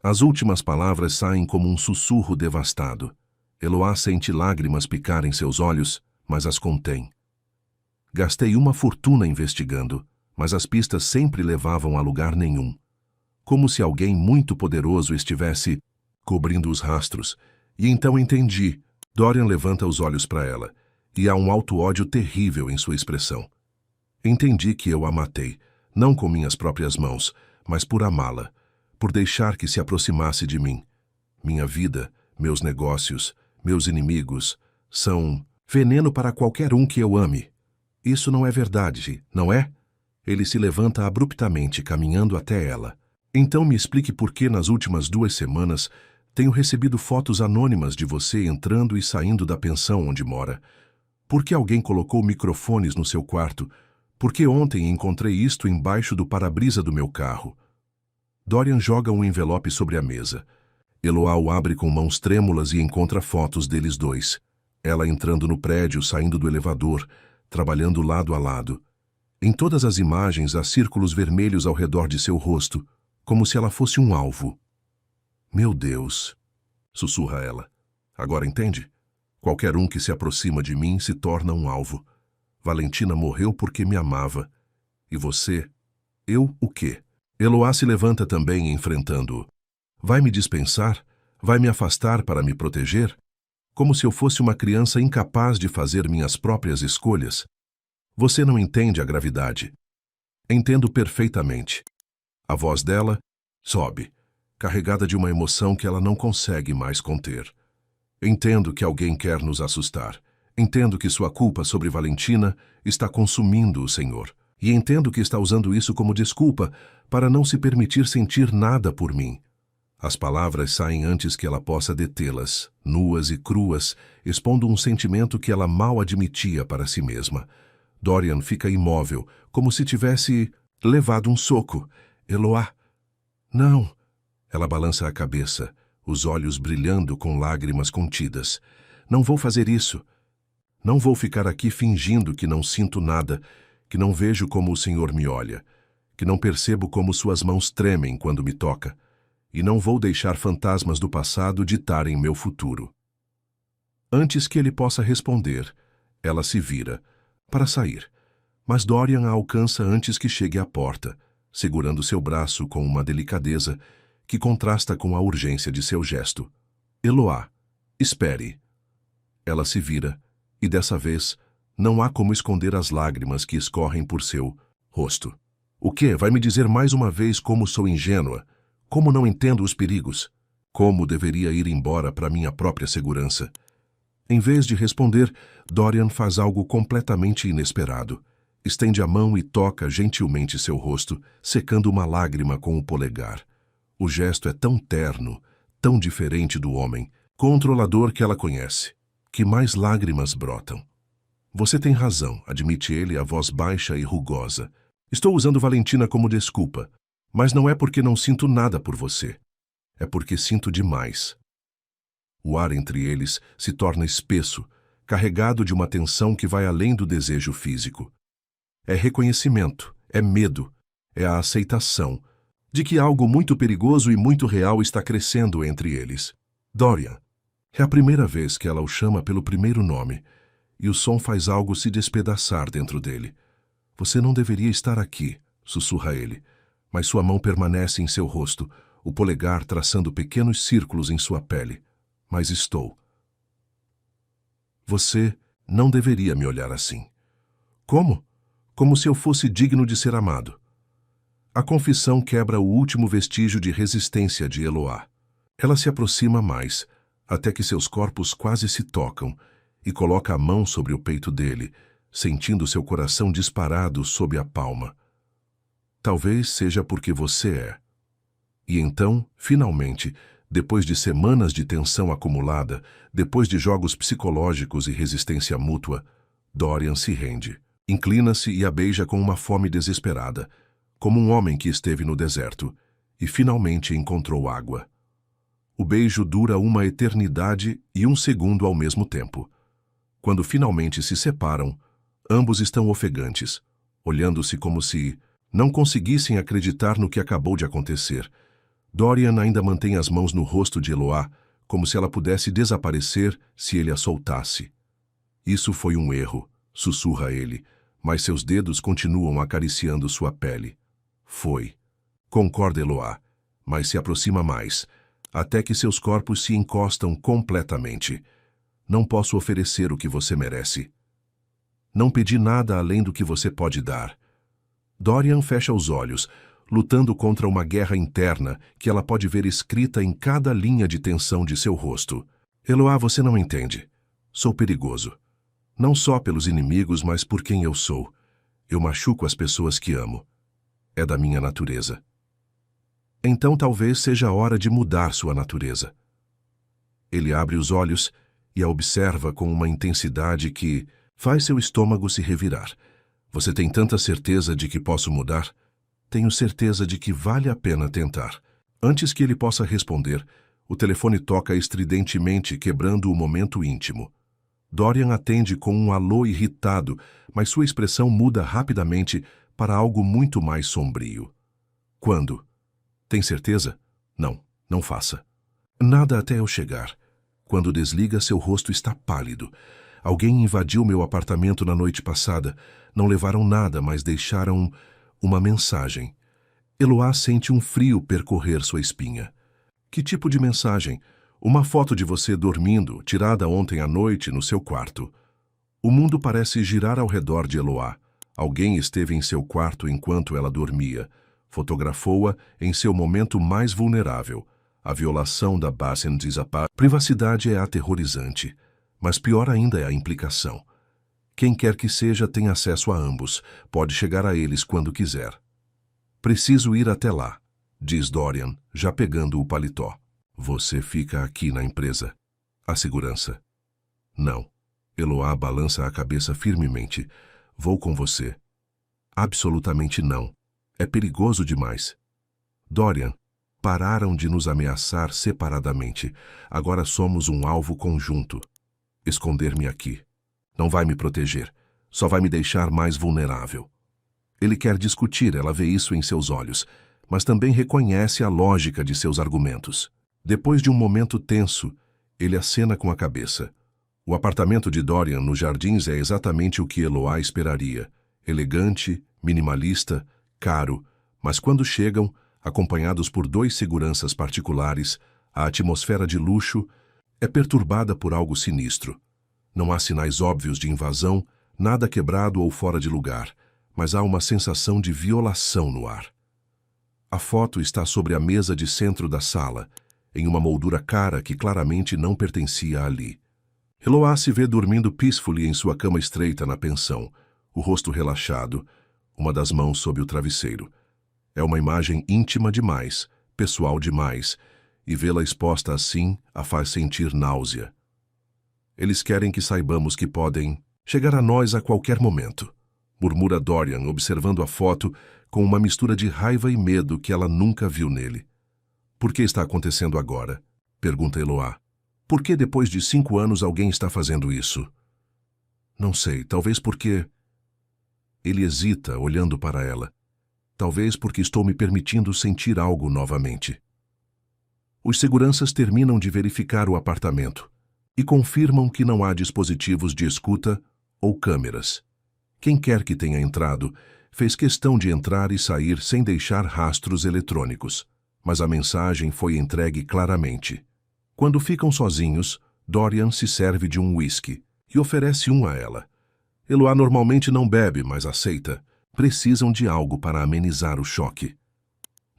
A: As últimas palavras saem como um sussurro devastado. Eloá sente lágrimas picar em seus olhos, mas as contém. Gastei uma fortuna investigando, mas as pistas sempre levavam a lugar nenhum. Como se alguém muito poderoso estivesse cobrindo os rastros. E então entendi. Dorian levanta os olhos para ela, e há um alto ódio terrível em sua expressão. Entendi que eu a matei, não com minhas próprias mãos, mas por amá-la, por deixar que se aproximasse de mim. Minha vida, meus negócios, meus inimigos, são veneno para qualquer um que eu ame. Isso não é verdade, não é? Ele se levanta abruptamente, caminhando até ela. Então me explique por que nas últimas 2 semanas tenho recebido fotos anônimas de você entrando e saindo da pensão onde mora. Por que alguém colocou microfones no seu quarto? Por que ontem encontrei isto embaixo do para-brisa do meu carro? Dorian joga um envelope sobre a mesa. Eloá o abre com mãos trêmulas e encontra fotos deles dois. Ela entrando no prédio, saindo do elevador, trabalhando lado a lado. Em todas as imagens há círculos vermelhos ao redor de seu rosto, como se ela fosse um alvo. Meu Deus, sussurra ela. Agora entende? Qualquer um que se aproxima de mim se torna um alvo. Valentina morreu porque me amava. E você? Eu o quê? Eloá se levanta também, enfrentando-o. Vai me dispensar? Vai me afastar para me proteger? Como se eu fosse uma criança incapaz de fazer minhas próprias escolhas? Você não entende a gravidade. Entendo perfeitamente. A voz dela sobe, carregada de uma emoção que ela não consegue mais conter. Entendo que alguém quer nos assustar. Entendo que sua culpa sobre Valentina está consumindo o Senhor. E entendo que está usando isso como desculpa para não se permitir sentir nada por mim. As palavras saem antes que ela possa detê-las, nuas e cruas, expondo um sentimento que ela mal admitia para si mesma. Dorian fica imóvel, como se tivesse levado um soco. Eloá. Não. Ela balança a cabeça, os olhos brilhando com lágrimas contidas. Não vou fazer isso. Não vou ficar aqui fingindo que não sinto nada, que não vejo como o Senhor me olha, que não percebo como suas mãos tremem quando me toca. E não vou deixar fantasmas do passado ditarem meu futuro. Antes que ele possa responder, ela se vira para sair, mas Dorian a alcança antes que chegue à porta, segurando seu braço com uma delicadeza que contrasta com a urgência de seu gesto. Eloá, espere. Ela se vira, e dessa vez não há como esconder as lágrimas que escorrem por seu rosto. O quê? Vai me dizer mais uma vez como sou ingênua? Como não entendo os perigos? Como deveria ir embora para minha própria segurança? Em vez de responder, Dorian faz algo completamente inesperado. Estende a mão e toca gentilmente seu rosto, secando uma lágrima com o polegar. O gesto é tão terno, tão diferente do homem, controlador que ela conhece, que mais lágrimas brotam. Você tem razão, admite ele, a voz baixa e rugosa. Estou usando Valentina como desculpa. Mas não é porque não sinto nada por você. É porque sinto demais. O ar entre eles se torna espesso, carregado de uma tensão que vai além do desejo físico. É reconhecimento, é medo, é a aceitação de que algo muito perigoso e muito real está crescendo entre eles. Dorian. É a primeira vez que ela o chama pelo primeiro nome, e o som faz algo se despedaçar dentro dele. Você não deveria estar aqui, sussurra ele. Mas sua mão permanece em seu rosto, o polegar traçando pequenos círculos em sua pele. Mas estou. Você não deveria me olhar assim. Como? Como se eu fosse digno de ser amado. A confissão quebra o último vestígio de resistência de Eloá. Ela se aproxima mais, até que seus corpos quase se tocam, e coloca a mão sobre o peito dele, sentindo seu coração disparado sob a palma. Talvez seja porque você é. E então, finalmente, depois de semanas de tensão acumulada, depois de jogos psicológicos e resistência mútua, Dorian se rende. Inclina-se e a beija com uma fome desesperada, como um homem que esteve no deserto, e finalmente encontrou água. O beijo dura uma eternidade e um segundo ao mesmo tempo. Quando finalmente se separam, ambos estão ofegantes, olhando-se como se não conseguissem acreditar no que acabou de acontecer. Dorian ainda mantém as mãos no rosto de Eloá, como se ela pudesse desaparecer se ele a soltasse. Isso foi um erro, sussurra ele, mas seus dedos continuam acariciando sua pele. Foi. Concorda Eloá, mas se aproxima mais, até que seus corpos se encostam completamente. Não posso oferecer o que você merece. Não pedi nada além do que você pode dar. Dorian fecha os olhos, lutando contra uma guerra interna que ela pode ver escrita em cada linha de tensão de seu rosto. Eloá, você não entende. Sou perigoso. Não só pelos inimigos, mas por quem eu sou. Eu machuco as pessoas que amo. É da minha natureza. Então talvez seja a hora de mudar sua natureza. Ele abre os olhos e a observa com uma intensidade que faz seu estômago se revirar. Você tem tanta certeza de que posso mudar? Tenho certeza de que vale a pena tentar. Antes que ele possa responder, o telefone toca estridentemente, quebrando o momento íntimo. Dorian atende com um alô irritado, mas sua expressão muda rapidamente para algo muito mais sombrio. Quando? Tem certeza? Não, não faça. Nada até eu chegar. Quando desliga, seu rosto está pálido. Alguém invadiu meu apartamento na noite passada. Não levaram nada, mas deixaram uma mensagem. Eloá sente um frio percorrer sua espinha. Que tipo de mensagem? Uma foto de você dormindo, tirada ontem à noite no seu quarto. O mundo parece girar ao redor de Eloá. Alguém esteve em seu quarto enquanto ela dormia. Fotografou-a em seu momento mais vulnerável. A violação da Bassem Dzapar. Privacidade é aterrorizante, mas pior ainda é a implicação. Quem quer que seja tem acesso a ambos, pode chegar a eles quando quiser. Preciso ir até lá, diz Dorian, já pegando o paletó. Você fica aqui na empresa. A segurança. Não. Eloá balança a cabeça firmemente. Vou com você. Absolutamente não. É perigoso demais. Dorian, pararam de nos ameaçar separadamente. Agora somos um alvo conjunto. Esconder-me aqui. Não vai me proteger. Só vai me deixar mais vulnerável. Ele quer discutir, ela vê isso em seus olhos, mas também reconhece a lógica de seus argumentos. Depois de um momento tenso, ele acena com a cabeça. O apartamento de Dorian nos jardins é exatamente o que Eloá esperaria. Elegante, minimalista, caro, mas quando chegam, acompanhados por 2 seguranças particulares, a atmosfera de luxo é perturbada por algo sinistro. Não há sinais óbvios de invasão, nada quebrado ou fora de lugar, mas há uma sensação de violação no ar. A foto está sobre a mesa de centro da sala, em uma moldura cara que claramente não pertencia ali. Eloá se vê dormindo peacefully em sua cama estreita na pensão, o rosto relaxado, uma das mãos sob o travesseiro. É uma imagem íntima demais, pessoal demais, e vê-la exposta assim a faz sentir náusea. Eles querem que saibamos que podem chegar a nós a qualquer momento, murmura Dorian, observando a foto com uma mistura de raiva e medo que ela nunca viu nele. Por que está acontecendo agora? Pergunta Eloá. Por que depois de 5 anos alguém está fazendo isso? Não sei, talvez porque... Ele hesita, olhando para ela. Talvez porque estou me permitindo sentir algo novamente. Os seguranças terminam de verificar o apartamento e confirmam que não há dispositivos de escuta ou câmeras. Quem quer que tenha entrado, fez questão de entrar e sair sem deixar rastros eletrônicos, mas a mensagem foi entregue claramente. Quando ficam sozinhos, Dorian se serve de um whisky e oferece um a ela. Eloá normalmente não bebe, mas aceita. Precisam de algo para amenizar o choque.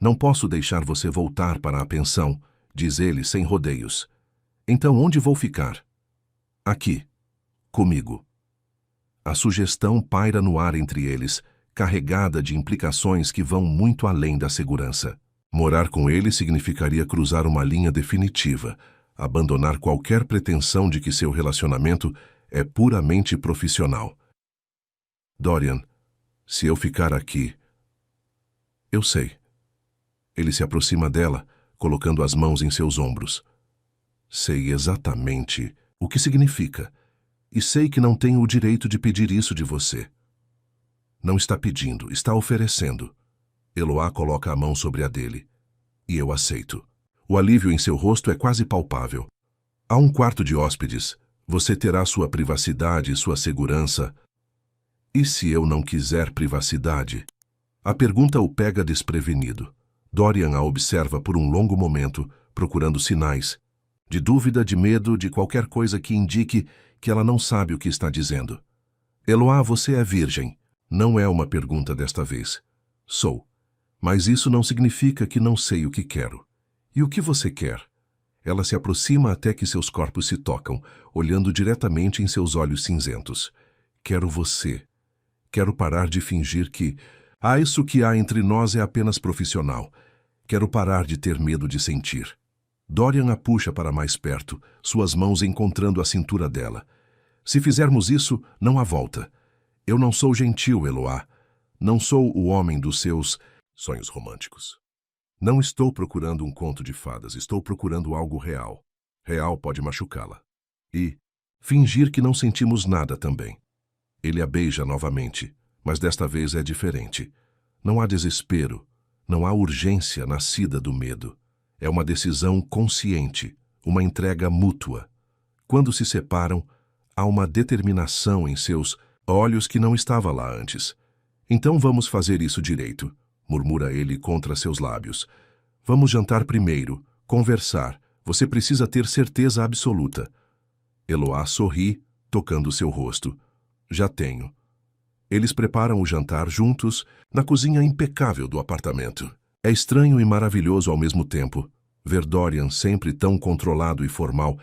A: Não posso deixar você voltar para a pensão, diz ele sem rodeios. Então onde vou ficar? Aqui, comigo. A sugestão paira no ar entre eles, carregada de implicações que vão muito além da segurança. Morar com ele significaria cruzar uma linha definitiva, abandonar qualquer pretensão de que seu relacionamento é puramente profissional. Dorian, se eu ficar aqui... Eu sei. Ele se aproxima dela, colocando as mãos em seus ombros. Sei exatamente o que significa, e sei que não tenho o direito de pedir isso de você. Não está pedindo, está oferecendo. Eloá coloca a mão sobre a dele. E eu aceito. O alívio em seu rosto é quase palpável. Há um quarto de hóspedes. Você terá sua privacidade e sua segurança. E se eu não quiser privacidade? A pergunta o pega desprevenido. Dorian a observa por um longo momento, procurando sinais. De dúvida, de medo, de qualquer coisa que indique que ela não sabe o que está dizendo. Eloá, você é virgem. Não é uma pergunta desta vez. Sou. Mas isso não significa que não sei o que quero. E o que você quer? Ela se aproxima até que seus corpos se tocam, olhando diretamente em seus olhos cinzentos. Quero você. Quero parar de fingir que... isso que há entre nós é apenas profissional. Quero parar de ter medo de sentir. Dorian a puxa para mais perto, suas mãos encontrando a cintura dela. Se fizermos isso, não há volta. Eu não sou gentil, Eloá. Não sou o homem dos seus sonhos românticos. Não estou procurando um conto de fadas, estou procurando algo real. Real pode machucá-la. E fingir que não sentimos nada também. Ele a beija novamente, mas desta vez é diferente. Não há desespero, não há urgência nascida do medo. É uma decisão consciente, uma entrega mútua. Quando se separam, há uma determinação em seus olhos que não estava lá antes. Então vamos fazer isso direito, murmura ele contra seus lábios. Vamos jantar primeiro, conversar. Você precisa ter certeza absoluta. Eloá sorri, tocando seu rosto. Já tenho. Eles preparam o jantar juntos, na cozinha impecável do apartamento. É estranho e maravilhoso ao mesmo tempo, ver Dorian sempre tão controlado e formal,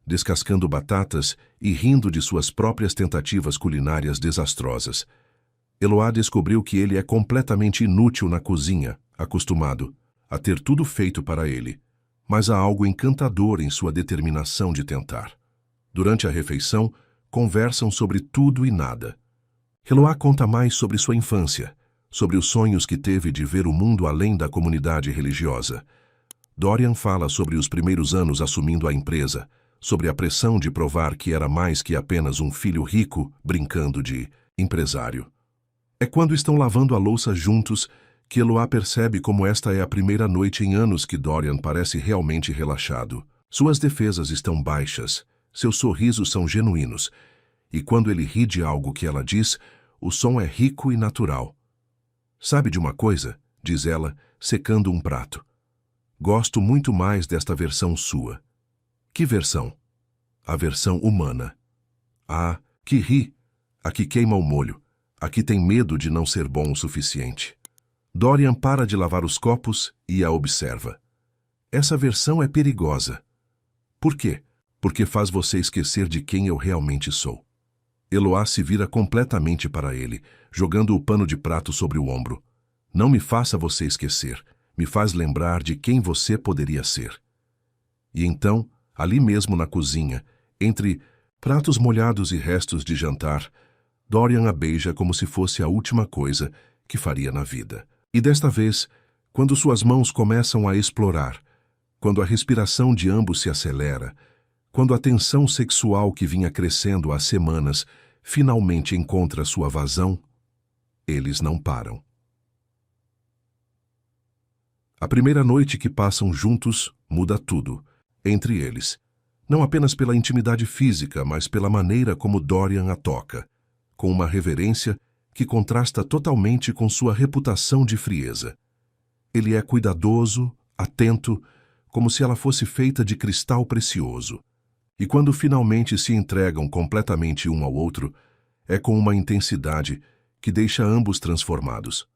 A: descascando batatas e rindo de suas próprias tentativas culinárias desastrosas. Eloá descobriu que ele é completamente inútil na cozinha, acostumado a ter tudo feito para ele, mas há algo encantador em sua determinação de tentar. Durante a refeição, conversam sobre tudo e nada. Eloá conta mais sobre sua infância, sobre os sonhos que teve de ver o mundo além da comunidade religiosa. Dorian fala sobre os primeiros anos assumindo a empresa, sobre a pressão de provar que era mais que apenas um filho rico brincando de empresário. É quando estão lavando a louça juntos que Eloá percebe como esta é a primeira noite em anos que Dorian parece realmente relaxado. Suas defesas estão baixas, seus sorrisos são genuínos, e quando ele ri de algo que ela diz, o som é rico e natural. Sabe de uma coisa? Diz ela, secando um prato. Gosto muito mais desta versão sua. Que versão? A versão humana. A que ri, a que queima o molho, a que tem medo de não ser bom o suficiente. Dorian para de lavar os copos e a observa. Essa versão é perigosa. Por quê? Porque faz você esquecer de quem eu realmente sou. Eloá se vira completamente para ele, jogando o pano de prato sobre o ombro. Não me faça você esquecer, me faz lembrar de quem você poderia ser. E então, ali mesmo na cozinha, entre pratos molhados e restos de jantar, Dorian a beija como se fosse a última coisa que faria na vida. E desta vez, quando suas mãos começam a explorar, quando a respiração de ambos se acelera, quando a tensão sexual que vinha crescendo há semanas finalmente encontra sua vazão, eles não param. A primeira noite que passam juntos muda tudo, entre eles. Não apenas pela intimidade física, mas pela maneira como Dorian a toca, com uma reverência que contrasta totalmente com sua reputação de frieza. Ele é cuidadoso, atento, como se ela fosse feita de cristal precioso. E quando finalmente se entregam completamente um ao outro, é com uma intensidade que deixa ambos transformados.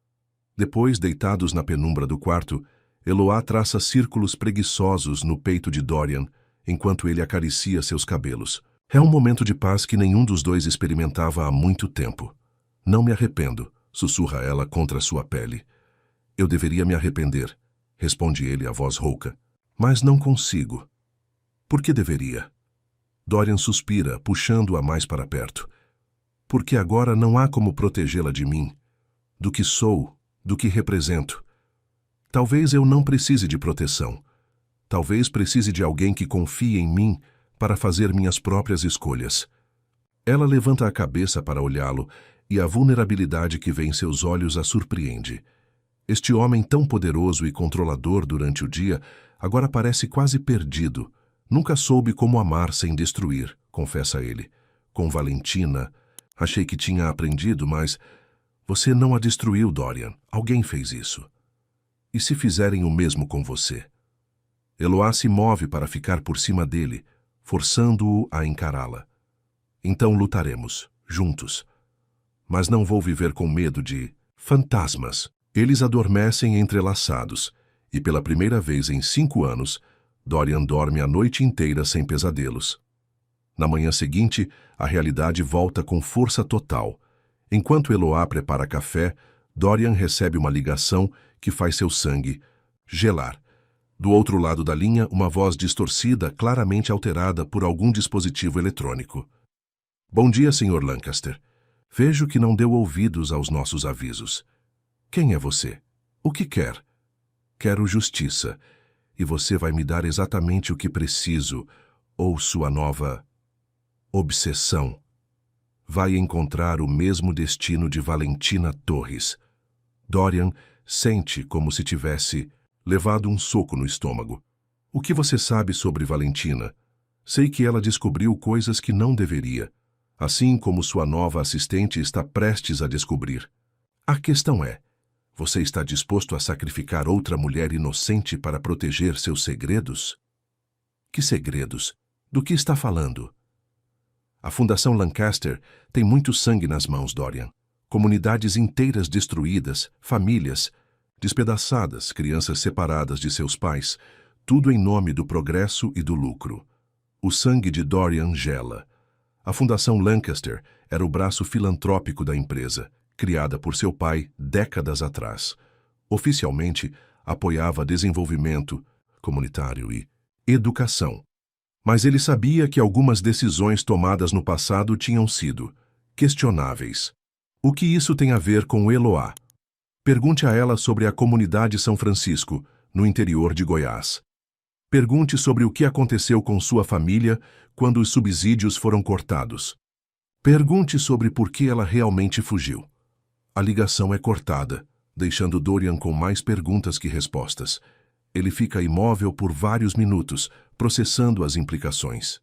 A: Depois, deitados na penumbra do quarto, Eloá traça círculos preguiçosos no peito de Dorian, enquanto ele acaricia seus cabelos. É um momento de paz que nenhum dos dois experimentava há muito tempo. Não me arrependo, sussurra ela contra sua pele. Eu deveria me arrepender, responde ele a voz rouca. Mas não consigo. Por que deveria? Dorian suspira, puxando-a mais para perto. Porque agora não há como protegê-la de mim, do que sou, do que represento. Talvez eu não precise de proteção. Talvez precise de alguém que confie em mim para fazer minhas próprias escolhas. Ela levanta a cabeça para olhá-lo e a vulnerabilidade que vê em seus olhos a surpreende. Este homem tão poderoso e controlador durante o dia agora parece quase perdido. Nunca soube como amar sem destruir, confessa ele. Com Valentina, achei que tinha aprendido, mas você não a destruiu, Dorian. Alguém fez isso. E se fizerem o mesmo com você? Eloá se move para ficar por cima dele, forçando-o a encará-la. Então lutaremos, juntos. Mas não vou viver com medo de fantasmas. Eles adormecem entrelaçados, e pela primeira vez em 5 anos, Dorian dorme a noite inteira sem pesadelos. Na manhã seguinte, a realidade volta com força total. Enquanto Eloá prepara café, Dorian recebe uma ligação que faz seu sangue gelar. Do outro lado da linha, uma voz distorcida, claramente alterada por algum dispositivo eletrônico. Bom dia, Sr. Lancaster. Vejo que não deu ouvidos aos nossos avisos. Quem é você? O que quer? Quero justiça, e você vai me dar exatamente o que preciso, ou sua nova obsessão. Vai encontrar o mesmo destino de Valentina Torres. Dorian sente como se tivesse levado um soco no estômago. O que você sabe sobre Valentina? Sei que ela descobriu coisas que não deveria, assim como sua nova assistente está prestes a descobrir. A questão é, você está disposto a sacrificar outra mulher inocente para proteger seus segredos? Que segredos? Do que está falando? A Fundação Lancaster tem muito sangue nas mãos, Dorian. Comunidades inteiras destruídas, famílias despedaçadas, crianças separadas de seus pais, tudo em nome do progresso e do lucro. O sangue de Dorian gela. A Fundação Lancaster era o braço filantrópico da empresa, criada por seu pai décadas atrás. Oficialmente, apoiava desenvolvimento comunitário e educação. Mas ele sabia que algumas decisões tomadas no passado tinham sido questionáveis. O que isso tem a ver com Eloá? Pergunte a ela sobre a comunidade São Francisco, no interior de Goiás. Pergunte sobre o que aconteceu com sua família quando os subsídios foram cortados. Pergunte sobre por que ela realmente fugiu. A ligação é cortada, deixando Dorian com mais perguntas que respostas. Ele fica imóvel por vários minutos, processando as implicações.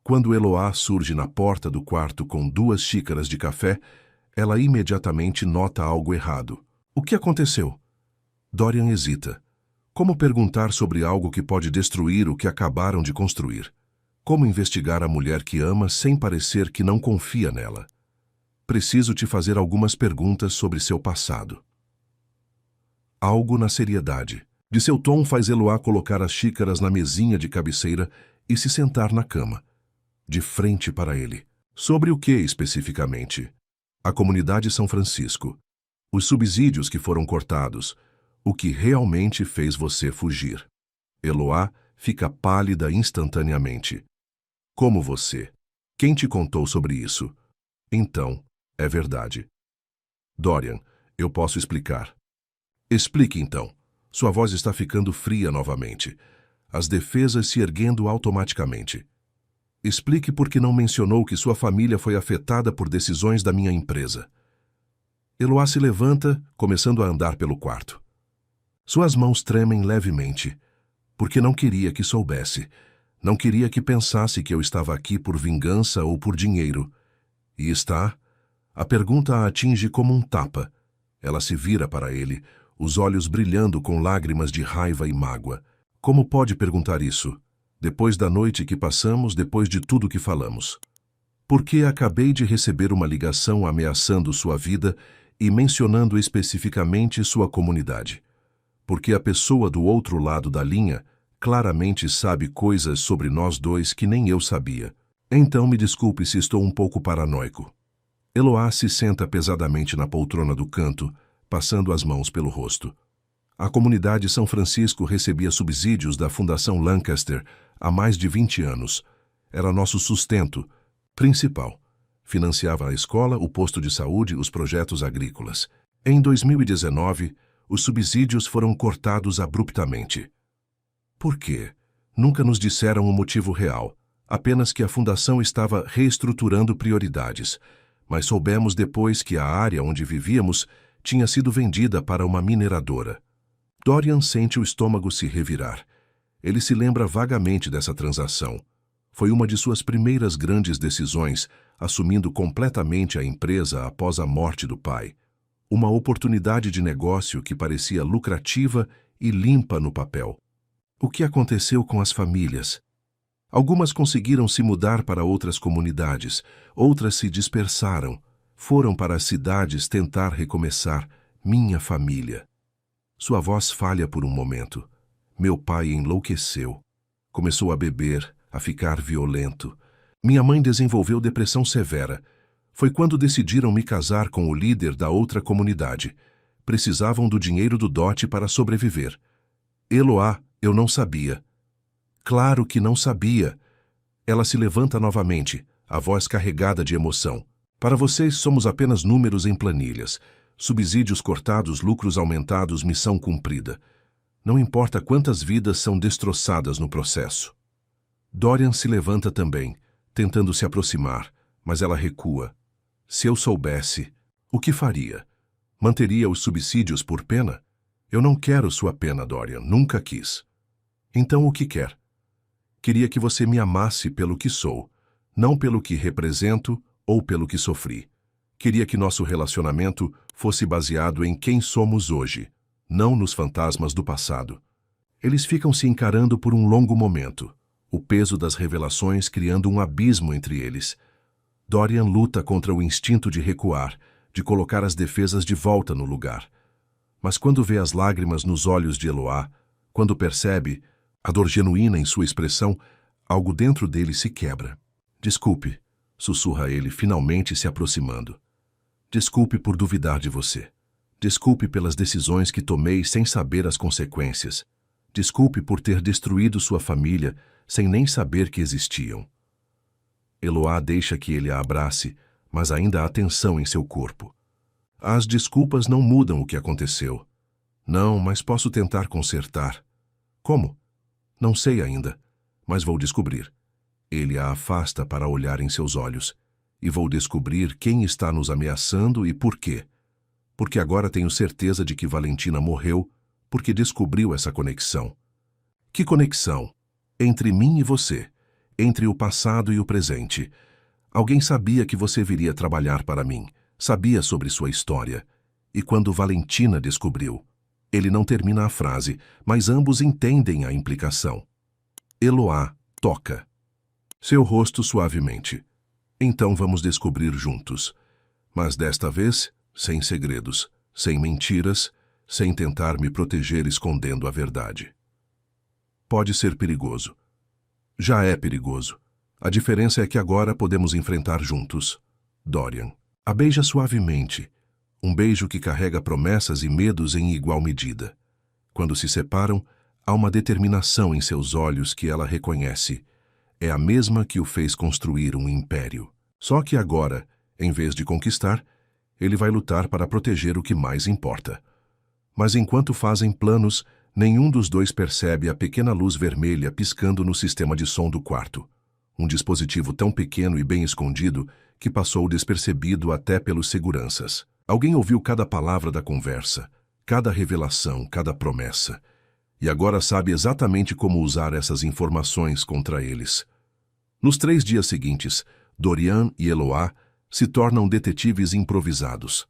A: Quando Eloá surge na porta do quarto com 2 xícaras de café, ela imediatamente nota algo errado. O que aconteceu? Dorian hesita. Como perguntar sobre algo que pode destruir o que acabaram de construir? Como investigar a mulher que ama sem parecer que não confia nela? Preciso te fazer algumas perguntas sobre seu passado. Algo na seriedade. De seu tom faz Eloá colocar as xícaras na mesinha de cabeceira e se sentar na cama, de frente para ele. Sobre o que especificamente? A comunidade São Francisco. Os subsídios que foram cortados. O que realmente fez você fugir. Eloá fica pálida instantaneamente. Como você? Quem te contou sobre isso? Então, é verdade. Dorian, eu posso explicar. Explique então. Sua voz está ficando fria novamente. As defesas se erguendo automaticamente. Explique por que não mencionou que sua família foi afetada por decisões da minha empresa. Eloá se levanta, começando a andar pelo quarto. Suas mãos tremem levemente, porque não queria que soubesse. Não queria que pensasse que eu estava aqui por vingança ou por dinheiro. E está? A pergunta a atinge como um tapa. Ela se vira para ele, os olhos brilhando com lágrimas de raiva e mágoa. Como pode perguntar isso? Depois da noite que passamos, depois de tudo que falamos. Porque acabei de receber uma ligação ameaçando sua vida e mencionando especificamente sua comunidade. Porque a pessoa do outro lado da linha claramente sabe coisas sobre nós dois que nem eu sabia. Então me desculpe se estou um pouco paranoico. Eloá se senta pesadamente na poltrona do canto, passando as mãos pelo rosto. A comunidade São Francisco recebia subsídios da Fundação Lancaster há mais de 20 anos. Era nosso sustento principal. Financiava a escola, o posto de saúde, os projetos agrícolas. Em 2019, os subsídios foram cortados abruptamente. Por quê? Nunca nos disseram o motivo real, apenas que a fundação estava reestruturando prioridades, mas soubemos depois que a área onde vivíamos tinha sido vendida para uma mineradora. Dorian sente o estômago se revirar. Ele se lembra vagamente dessa transação. Foi uma de suas primeiras grandes decisões, assumindo completamente a empresa após a morte do pai. Uma oportunidade de negócio que parecia lucrativa e limpa no papel. O que aconteceu com as famílias? Algumas conseguiram se mudar para outras comunidades, outras se dispersaram, foram para as cidades tentar recomeçar. Minha família. Sua voz falha por um momento. Meu pai enlouqueceu. Começou a beber, a ficar violento. Minha mãe desenvolveu depressão severa. Foi quando decidiram me casar com o líder da outra comunidade. Precisavam do dinheiro do dote para sobreviver. Eloá, eu não sabia. Claro que não sabia. Ela se levanta novamente, a voz carregada de emoção. Para vocês somos apenas números em planilhas. Subsídios cortados, lucros aumentados, missão cumprida. Não importa quantas vidas são destroçadas no processo. Dorian se levanta também, tentando se aproximar, mas ela recua. Se eu soubesse, o que faria? Manteria os subsídios por pena? Eu não quero sua pena, Dorian, nunca quis. Então o que quer? Queria que você me amasse pelo que sou, não pelo que represento ou pelo que sofri. Queria que nosso relacionamento fosse baseado em quem somos hoje, não nos fantasmas do passado. Eles ficam se encarando por um longo momento, o peso das revelações criando um abismo entre eles. Dorian luta contra o instinto de recuar, de colocar as defesas de volta no lugar. Mas quando vê as lágrimas nos olhos de Eloá, quando percebe a dor genuína em sua expressão, algo dentro dele se quebra. Desculpe, sussurra ele, finalmente se aproximando. Desculpe por duvidar de você. Desculpe pelas decisões que tomei sem saber as consequências. Desculpe por ter destruído sua família sem nem saber que existiam. Eloá deixa que ele a abrace, mas ainda há tensão em seu corpo. As desculpas não mudam o que aconteceu. Não, mas posso tentar consertar. Como? Não sei ainda, mas vou descobrir. Ele a afasta para olhar em seus olhos. E vou descobrir quem está nos ameaçando e por quê. Porque agora tenho certeza de que Valentina morreu porque descobriu essa conexão. Que conexão? Entre mim e você. Entre o passado e o presente. Alguém sabia que você viria trabalhar para mim. Sabia sobre sua história. E quando Valentina descobriu, ele não termina a frase, mas ambos entendem a implicação. Eloá toca seu rosto suavemente. Então vamos descobrir juntos. Mas desta vez, sem segredos, sem mentiras, sem tentar me proteger escondendo a verdade. Pode ser perigoso. Já é perigoso. A diferença é que agora podemos enfrentar juntos. Dorian a beija suavemente, um beijo que carrega promessas e medos em igual medida. Quando se separam, há uma determinação em seus olhos que ela reconhece. É a mesma que o fez construir um império. Só que agora, em vez de conquistar, ele vai lutar para proteger o que mais importa. Mas enquanto fazem planos, nenhum dos dois percebe a pequena luz vermelha piscando no sistema de som do quarto. Um dispositivo tão pequeno e bem escondido que passou despercebido até pelos seguranças. Alguém ouviu cada palavra da conversa, cada revelação, cada promessa. E agora sabe exatamente como usar essas informações contra eles. Nos 3 dias seguintes, Dorian e Eloá se tornam detetives improvisados.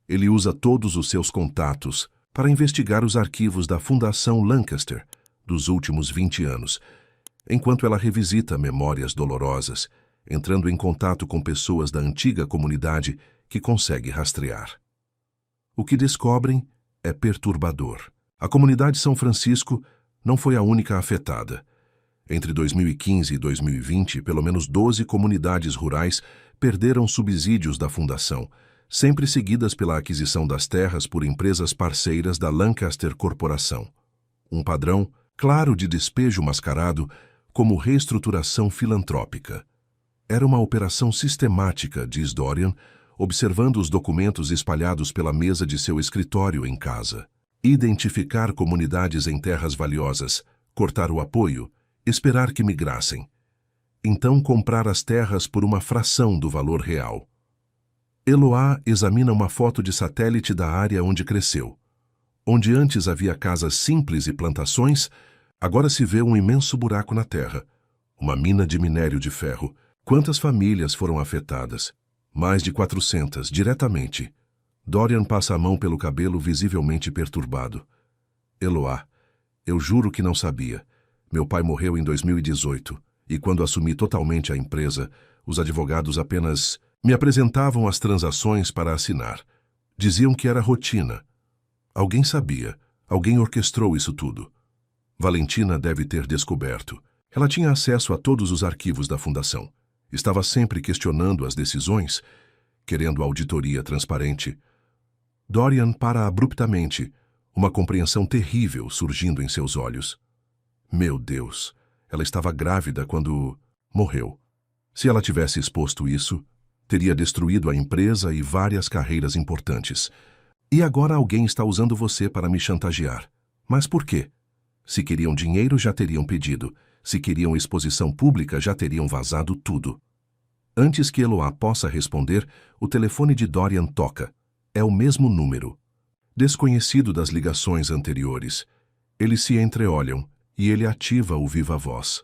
A: Ele usa todos os seus contatos para investigar os arquivos da Fundação Lancaster dos últimos 20 anos. enquanto ela revisita memórias dolorosas, entrando em contato com pessoas da antiga comunidade que consegue rastrear. O que descobrem é perturbador. A comunidade São Francisco não foi a única afetada. Entre 2015 e 2020, pelo menos 12 comunidades rurais perderam subsídios da fundação, sempre seguidas pela aquisição das terras por empresas parceiras da Lancaster Corporação. Um padrão claro de despejo mascarado como reestruturação filantrópica. Era uma operação sistemática, diz Dorian, observando os documentos espalhados pela mesa de seu escritório em casa. Identificar comunidades em terras valiosas, cortar o apoio, esperar que migrassem. Então comprar as terras por uma fração do valor real. Eloá examina uma foto de satélite da área onde cresceu. Onde antes havia casas simples e plantações, agora se vê um imenso buraco na terra. Uma mina de minério de ferro. Quantas famílias foram afetadas? Mais de 400, diretamente. Dorian passa a mão pelo cabelo visivelmente perturbado. Eloá, eu juro que não sabia. Meu pai morreu em 2018, e quando assumi totalmente a empresa, os advogados apenas me apresentavam as transações para assinar. Diziam que era rotina. Alguém sabia, alguém orquestrou isso tudo. Valentina deve ter descoberto. Ela tinha acesso a todos os arquivos da fundação. Estava sempre questionando as decisões, querendo auditoria transparente. Dorian para abruptamente, uma compreensão terrível surgindo em seus olhos. Meu Deus, ela estava grávida quando morreu. Se ela tivesse exposto isso, teria destruído a empresa e várias carreiras importantes. E agora alguém está usando você para me chantagear. Mas por quê? Se queriam dinheiro, já teriam pedido. Se queriam exposição pública, já teriam vazado tudo. Antes que Eloá possa responder, o telefone de Dorian toca. É o mesmo número. Desconhecido das ligações anteriores. Eles se entreolham e ele ativa o viva-voz.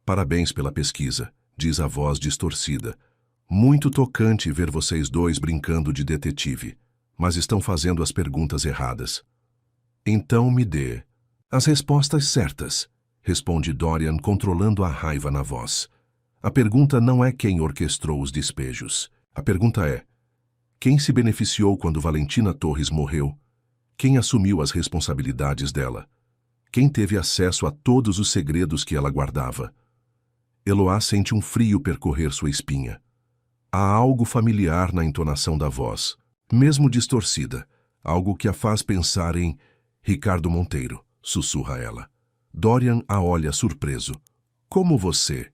A: Parabéns pela pesquisa, diz a voz distorcida. Muito tocante ver vocês dois brincando de detetive, mas estão fazendo as perguntas erradas. Então me dê as respostas certas, responde Dorian, controlando a raiva na voz. A pergunta não é quem orquestrou os despejos. A pergunta é: quem se beneficiou quando Valentina Torres morreu? Quem assumiu as responsabilidades dela? Quem teve acesso a todos os segredos que ela guardava? Eloá sente um frio percorrer sua espinha. Há algo familiar na entonação da voz, mesmo distorcida, algo que a faz pensar em Ricardo Monteiro, sussurra ela. Dorian a olha surpreso. Como você?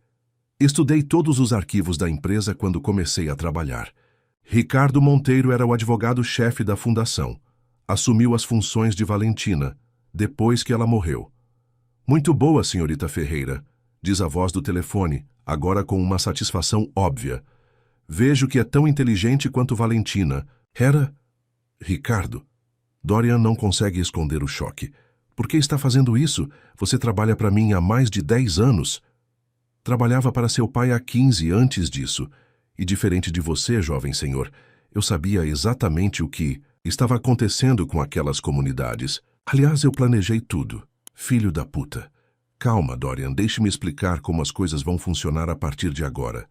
A: Estudei todos os arquivos da empresa quando comecei a trabalhar. Ricardo Monteiro era o advogado-chefe da fundação. Assumiu as funções de Valentina, depois que ela morreu. Muito boa, senhorita Ferreira, diz a voz do telefone, agora com uma satisfação óbvia. Vejo que é tão inteligente quanto Valentina. Era Ricardo. Dorian não consegue esconder o choque. Por que está fazendo isso? Você trabalha para mim há mais de 10 anos. Trabalhava para seu pai há 15 antes disso. E diferente de você, jovem senhor, eu sabia exatamente o que estava acontecendo com aquelas comunidades. Aliás, eu planejei tudo. Filho da puta. Calma, Dorian, deixe-me explicar como as coisas vão funcionar a partir de agora.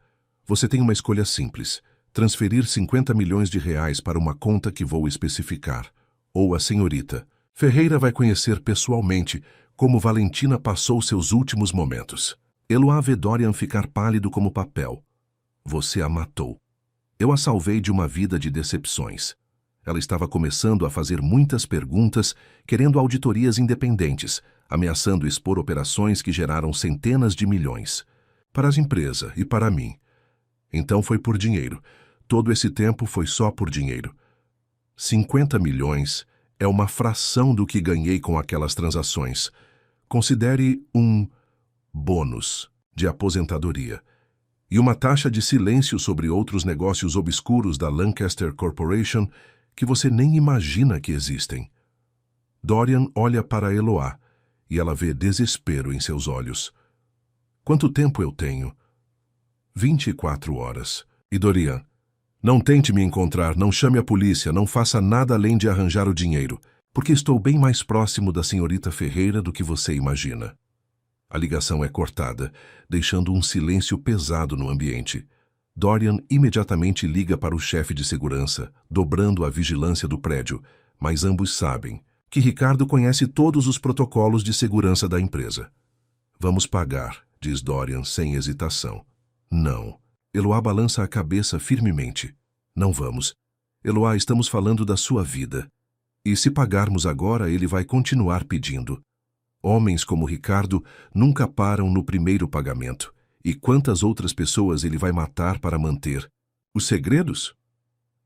A: Você tem uma escolha simples. Transferir 50 milhões de reais para uma conta que vou especificar. Ou a senhorita Ferreira vai conhecer pessoalmente como Valentina passou seus últimos momentos. Eloá vê Dorian ficar pálido como papel. Você a matou. Eu a salvei de uma vida de decepções. Ela estava começando a fazer muitas perguntas, querendo auditorias independentes, ameaçando expor operações que geraram centenas de milhões. Para as empresas e para mim. Então foi por dinheiro. Todo esse tempo foi só por dinheiro. 50 milhões é uma fração do que ganhei com aquelas transações. Considere um bônus de aposentadoria e uma taxa de silêncio sobre outros negócios obscuros da Lancaster Corporation que você nem imagina que existem. Dorian olha para Eloá e ela vê desespero em seus olhos. Quanto tempo eu tenho? 24 horas. E Dorian, não tente me encontrar, não chame a polícia, não faça nada além de arranjar o dinheiro, porque estou bem mais próximo da senhorita Ferreira do que você imagina. A ligação é cortada, deixando um silêncio pesado no ambiente. Dorian imediatamente liga para o chefe de segurança, dobrando a vigilância do prédio, mas ambos sabem que Ricardo conhece todos os protocolos de segurança da empresa. Vamos pagar, diz Dorian sem hesitação. Não. Eloá balança a cabeça firmemente. Não vamos. Eloá, estamos falando da sua vida. E se pagarmos agora, ele vai continuar pedindo. Homens como Ricardo nunca param no primeiro pagamento. E quantas outras pessoas ele vai matar para manter? Os segredos?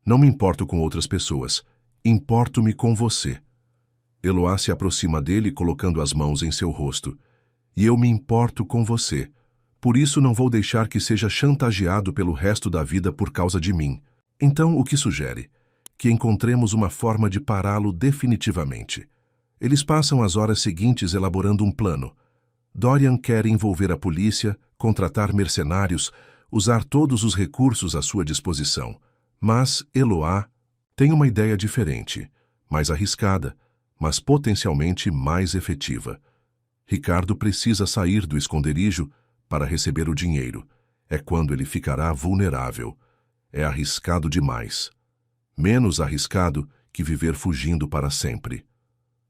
A: Não me importo com outras pessoas. Importo-me com você. Eloá se aproxima dele, colocando as mãos em seu rosto. E eu me importo com você. Por isso não vou deixar que seja chantageado pelo resto da vida por causa de mim. Então, o que sugere? Que encontremos uma forma de pará-lo definitivamente. Eles passam as horas seguintes elaborando um plano. Dorian quer envolver a polícia, contratar mercenários, usar todos os recursos à sua disposição. Mas Eloá tem uma ideia diferente, mais arriscada, mas potencialmente mais efetiva. Ricardo precisa sair do esconderijo para receber o dinheiro. É quando ele ficará vulnerável. É arriscado demais. Menos arriscado que viver fugindo para sempre.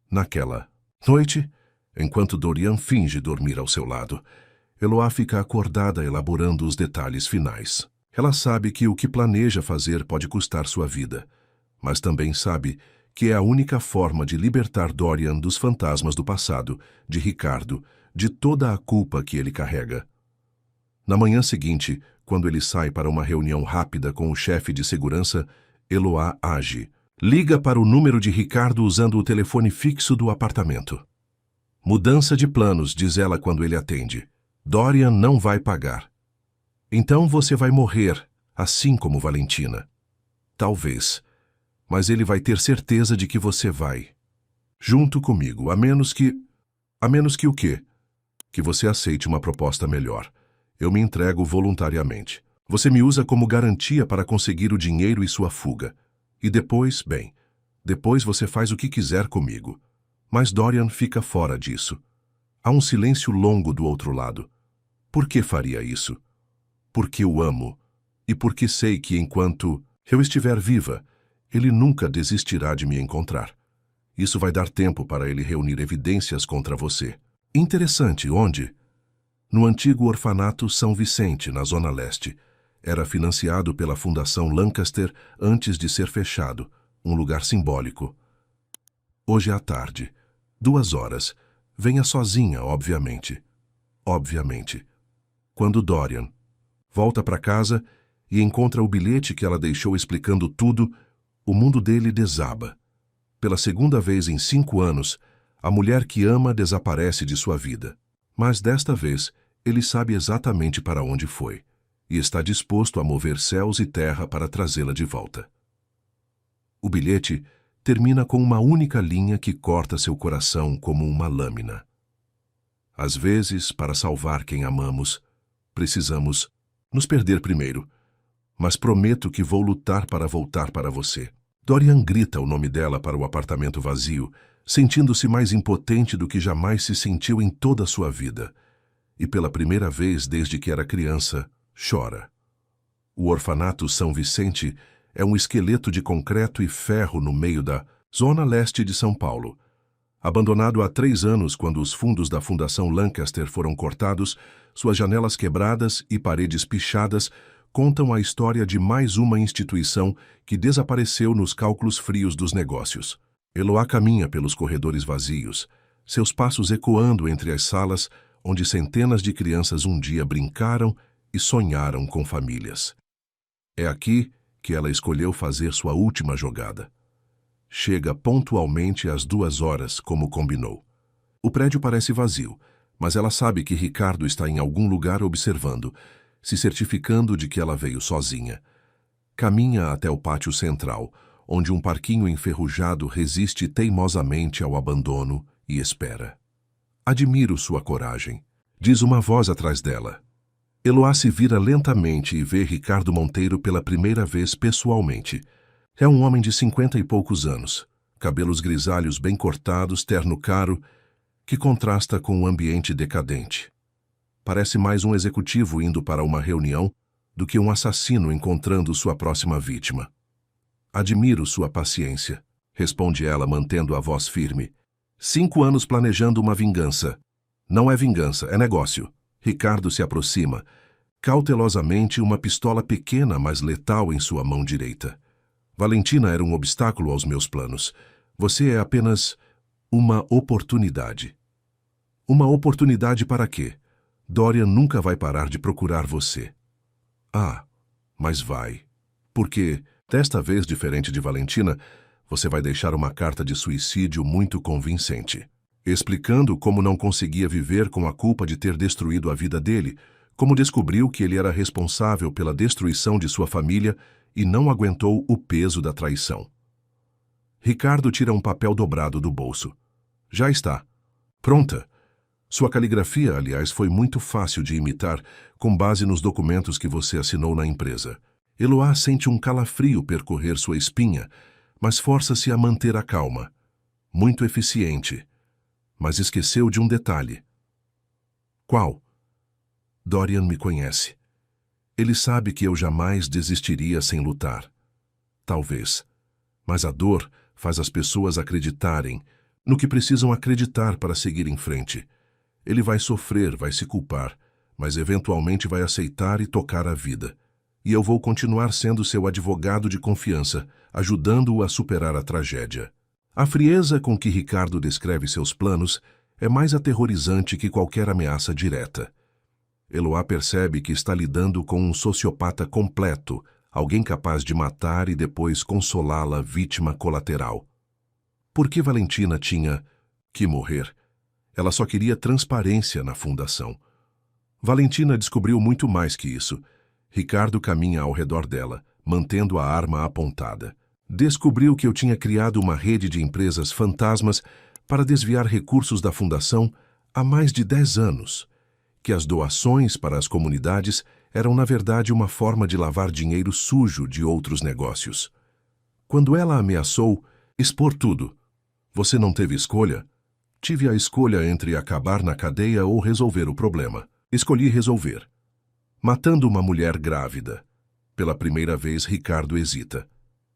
A: Naquela noite, enquanto Dorian finge dormir ao seu lado, Eloá fica acordada elaborando os detalhes finais. Ela sabe que o que planeja fazer pode custar sua vida, mas também sabe que é a única forma de libertar Dorian dos fantasmas do passado, de Ricardo, de toda a culpa que ele carrega. Na manhã seguinte, quando ele sai para uma reunião rápida com o chefe de segurança, Eloá age. Liga para o número de Ricardo usando o telefone fixo do apartamento. Mudança de planos, diz ela quando ele atende. Dorian não vai pagar. Então você vai morrer, assim como Valentina. Talvez. Mas ele vai ter certeza de que você vai. Junto comigo, a menos que... A menos que o quê? Que você aceite uma proposta melhor. Eu me entrego voluntariamente. Você me usa como garantia para conseguir o dinheiro e sua fuga. E depois, bem, depois você faz o que quiser comigo. Mas Dorian fica fora disso. Há um silêncio longo do outro lado. Por que faria isso? Porque o amo. E porque sei que enquanto eu estiver viva, ele nunca desistirá de me encontrar. Isso vai dar tempo para ele reunir evidências contra você. Interessante, onde? No antigo orfanato São Vicente, na Zona Leste. Era financiado pela Fundação Lancaster antes de ser fechado, um lugar simbólico. Hoje à tarde, 2 horas. Venha sozinha, obviamente. Obviamente. Quando Dorian volta para casa e encontra o bilhete que ela deixou explicando tudo, o mundo dele desaba. Pela segunda vez em 5 anos, a mulher que ama desaparece de sua vida. Mas desta vez, ele sabe exatamente para onde foi e está disposto a mover céus e terra para trazê-la de volta. O bilhete termina com uma única linha que corta seu coração como uma lâmina. Às vezes, para salvar quem amamos, precisamos nos perder primeiro, mas prometo que vou lutar para voltar para você. Dorian grita o nome dela para o apartamento vazio, sentindo-se mais impotente do que jamais se sentiu em toda a sua vida. E pela primeira vez desde que era criança, chora. O orfanato São Vicente é um esqueleto de concreto e ferro no meio da Zona Leste de São Paulo. Abandonado há 3 anos quando os fundos da Fundação Lancaster foram cortados, suas janelas quebradas e paredes pichadas contam a história de mais uma instituição que desapareceu nos cálculos frios dos negócios. Eloá caminha pelos corredores vazios, seus passos ecoando entre as salas onde centenas de crianças um dia brincaram e sonharam com famílias. É aqui que ela escolheu fazer sua última jogada. Chega pontualmente às 2 horas, como combinou. O prédio parece vazio, mas ela sabe que Ricardo está em algum lugar observando, se certificando de que ela veio sozinha. Caminha até o pátio central, onde um parquinho enferrujado resiste teimosamente ao abandono e espera. Admiro sua coragem, diz uma voz atrás dela. Eloá se vira lentamente e vê Ricardo Monteiro pela primeira vez pessoalmente. É um homem de 50 e poucos anos, cabelos grisalhos bem cortados, terno caro que contrasta com o ambiente decadente. Parece mais um executivo indo para uma reunião do que um assassino encontrando sua próxima vítima. Admiro sua paciência, responde ela mantendo a voz firme. 5 anos planejando uma vingança. Não é vingança, é negócio. Ricardo se aproxima, cautelosamente uma pistola pequena, mas letal em sua mão direita. Valentina era um obstáculo aos meus planos. Você é apenas uma oportunidade. Uma oportunidade para quê? Dorian nunca vai parar de procurar você. Ah, mas vai. Porque, desta vez diferente de Valentina, você vai deixar uma carta de suicídio muito convincente, explicando como não conseguia viver com a culpa de ter destruído a vida dele, como descobriu que ele era responsável pela destruição de sua família e não aguentou o peso da traição. Ricardo tira um papel dobrado do bolso. Já está. Pronta. Sua caligrafia, aliás, foi muito fácil de imitar, com base nos documentos que você assinou na empresa. Eloá sente um calafrio percorrer sua espinha, mas força-se a manter a calma. Muito eficiente. Mas esqueceu de um detalhe. Qual? Dorian me conhece. Ele sabe que eu jamais desistiria sem lutar. Talvez. Mas a dor faz as pessoas acreditarem no que precisam acreditar para seguir em frente. Ele vai sofrer, vai se culpar, mas eventualmente vai aceitar e tocar a vida. E eu vou continuar sendo seu advogado de confiança, ajudando-o a superar a tragédia. A frieza com que Ricardo descreve seus planos é mais aterrorizante que qualquer ameaça direta. Eloá percebe que está lidando com um sociopata completo, alguém capaz de matar e depois consolá-la vítima colateral. Por que Valentina tinha que morrer? Ela só queria transparência na fundação. Valentina descobriu muito mais que isso. Ricardo caminha ao redor dela, mantendo a arma apontada. Descobriu que eu tinha criado uma rede de empresas fantasmas para desviar recursos da fundação há mais de 10 anos. Que as doações para as comunidades eram, na verdade, uma forma de lavar dinheiro sujo de outros negócios. Quando ela ameaçou expor tudo, você não teve escolha? Tive a escolha entre acabar na cadeia ou resolver o problema. Escolhi resolver. Matando uma mulher grávida. Pela primeira vez, Ricardo hesita.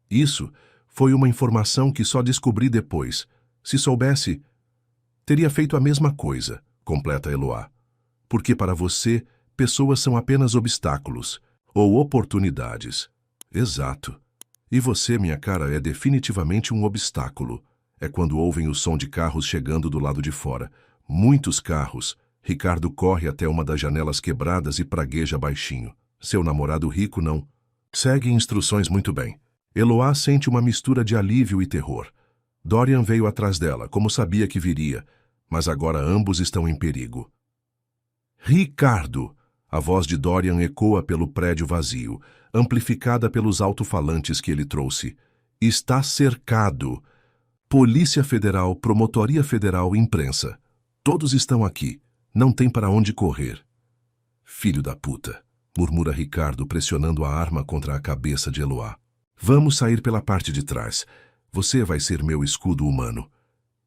A: Isso foi uma informação que só descobri depois. Se soubesse, teria feito a mesma coisa, completa Eloá. Porque para você, pessoas são apenas obstáculos ou oportunidades. Exato. E você, minha cara, é definitivamente um obstáculo. É quando ouvem o som de carros chegando do lado de fora. Muitos carros. Ricardo corre até uma das janelas quebradas e pragueja baixinho. Seu namorado rico não. Segue instruções muito bem. Eloá sente uma mistura de alívio e terror. Dorian veio atrás dela, como sabia que viria, mas agora ambos estão em perigo. Ricardo! A voz de Dorian ecoa pelo prédio vazio, amplificada pelos alto-falantes que ele trouxe. Está cercado. Polícia Federal, Promotoria Federal, imprensa. Todos estão aqui. Não tem para onde correr. Filho da puta, murmura Ricardo, pressionando a arma contra a cabeça de Eloá. Vamos sair pela parte de trás. Você vai ser meu escudo humano.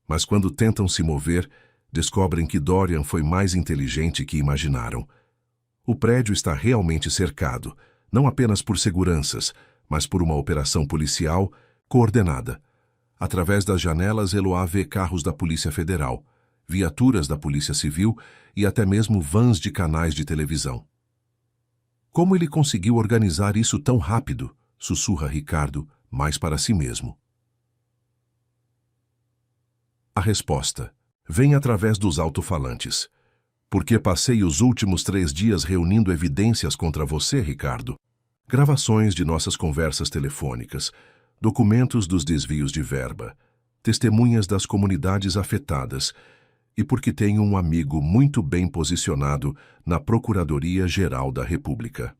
A: Mas quando tentam se mover, descobrem que Dorian foi mais inteligente que imaginaram. O prédio está realmente cercado, não apenas por seguranças, mas por uma operação policial coordenada. Através das janelas, Eloá vê carros da Polícia Federal, viaturas da Polícia Civil e até mesmo vans de canais de televisão. Como ele conseguiu organizar isso tão rápido? Sussurra Ricardo, mais para si mesmo. A resposta vem através dos alto-falantes. Porque passei os últimos 3 dias reunindo evidências contra você, Ricardo. Gravações de nossas conversas telefônicas, documentos dos desvios de verba, testemunhas das comunidades afetadas, e porque tenho um amigo muito bem posicionado na Procuradoria-Geral da República.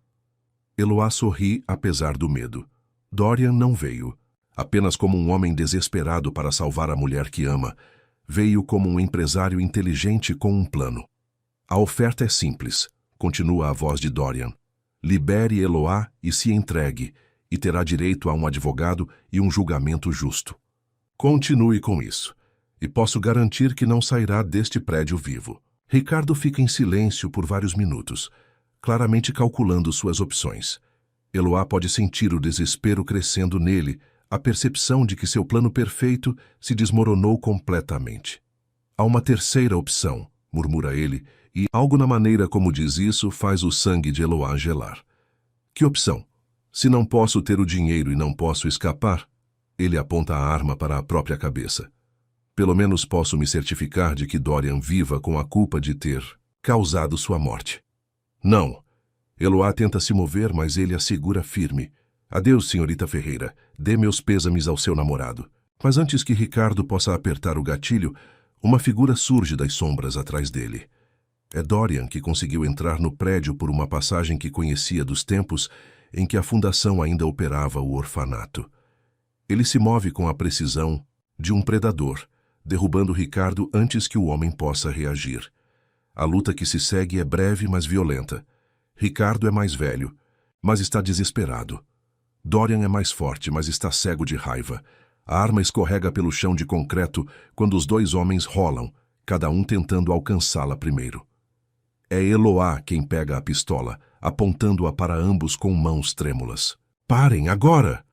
A: Eloá sorri apesar do medo. Dorian não veio, apenas como um homem desesperado para salvar a mulher que ama. Veio como um empresário inteligente com um plano. A oferta é simples, continua a voz de Dorian. Libere Eloá e se entregue, e terá direito a um advogado e um julgamento justo. Continue com isso. e posso garantir que não sairá deste prédio vivo. Ricardo fica em silêncio por vários minutos, claramente calculando suas opções. Eloá pode sentir o desespero crescendo nele, a percepção de que seu plano perfeito se desmoronou completamente. Há uma terceira opção, murmura ele, e algo na maneira como diz isso faz o sangue de Eloá gelar. Que opção? Se não posso ter o dinheiro e não posso escapar, ele aponta a arma para a própria cabeça. Pelo menos posso me certificar de que Dorian viva com a culpa de ter causado sua morte. Não. Eloá tenta se mover, mas ele a segura firme. Adeus, senhorita Ferreira. Dê meus pêsames ao seu namorado. Mas antes que Ricardo possa apertar o gatilho, uma figura surge das sombras atrás dele. É Dorian, que conseguiu entrar no prédio por uma passagem que conhecia dos tempos em que a fundação ainda operava o orfanato. Ele se move com a precisão de um predador, derrubando Ricardo antes que o homem possa reagir. A luta que se segue é breve, mas violenta. Ricardo é mais velho, mas está desesperado. Dorian é mais forte, mas está cego de raiva. A arma escorrega pelo chão de concreto quando os dois homens rolam, cada um tentando alcançá-la primeiro. É Eloá quem pega a pistola, apontando-a para ambos com mãos trêmulas. Parem, agora!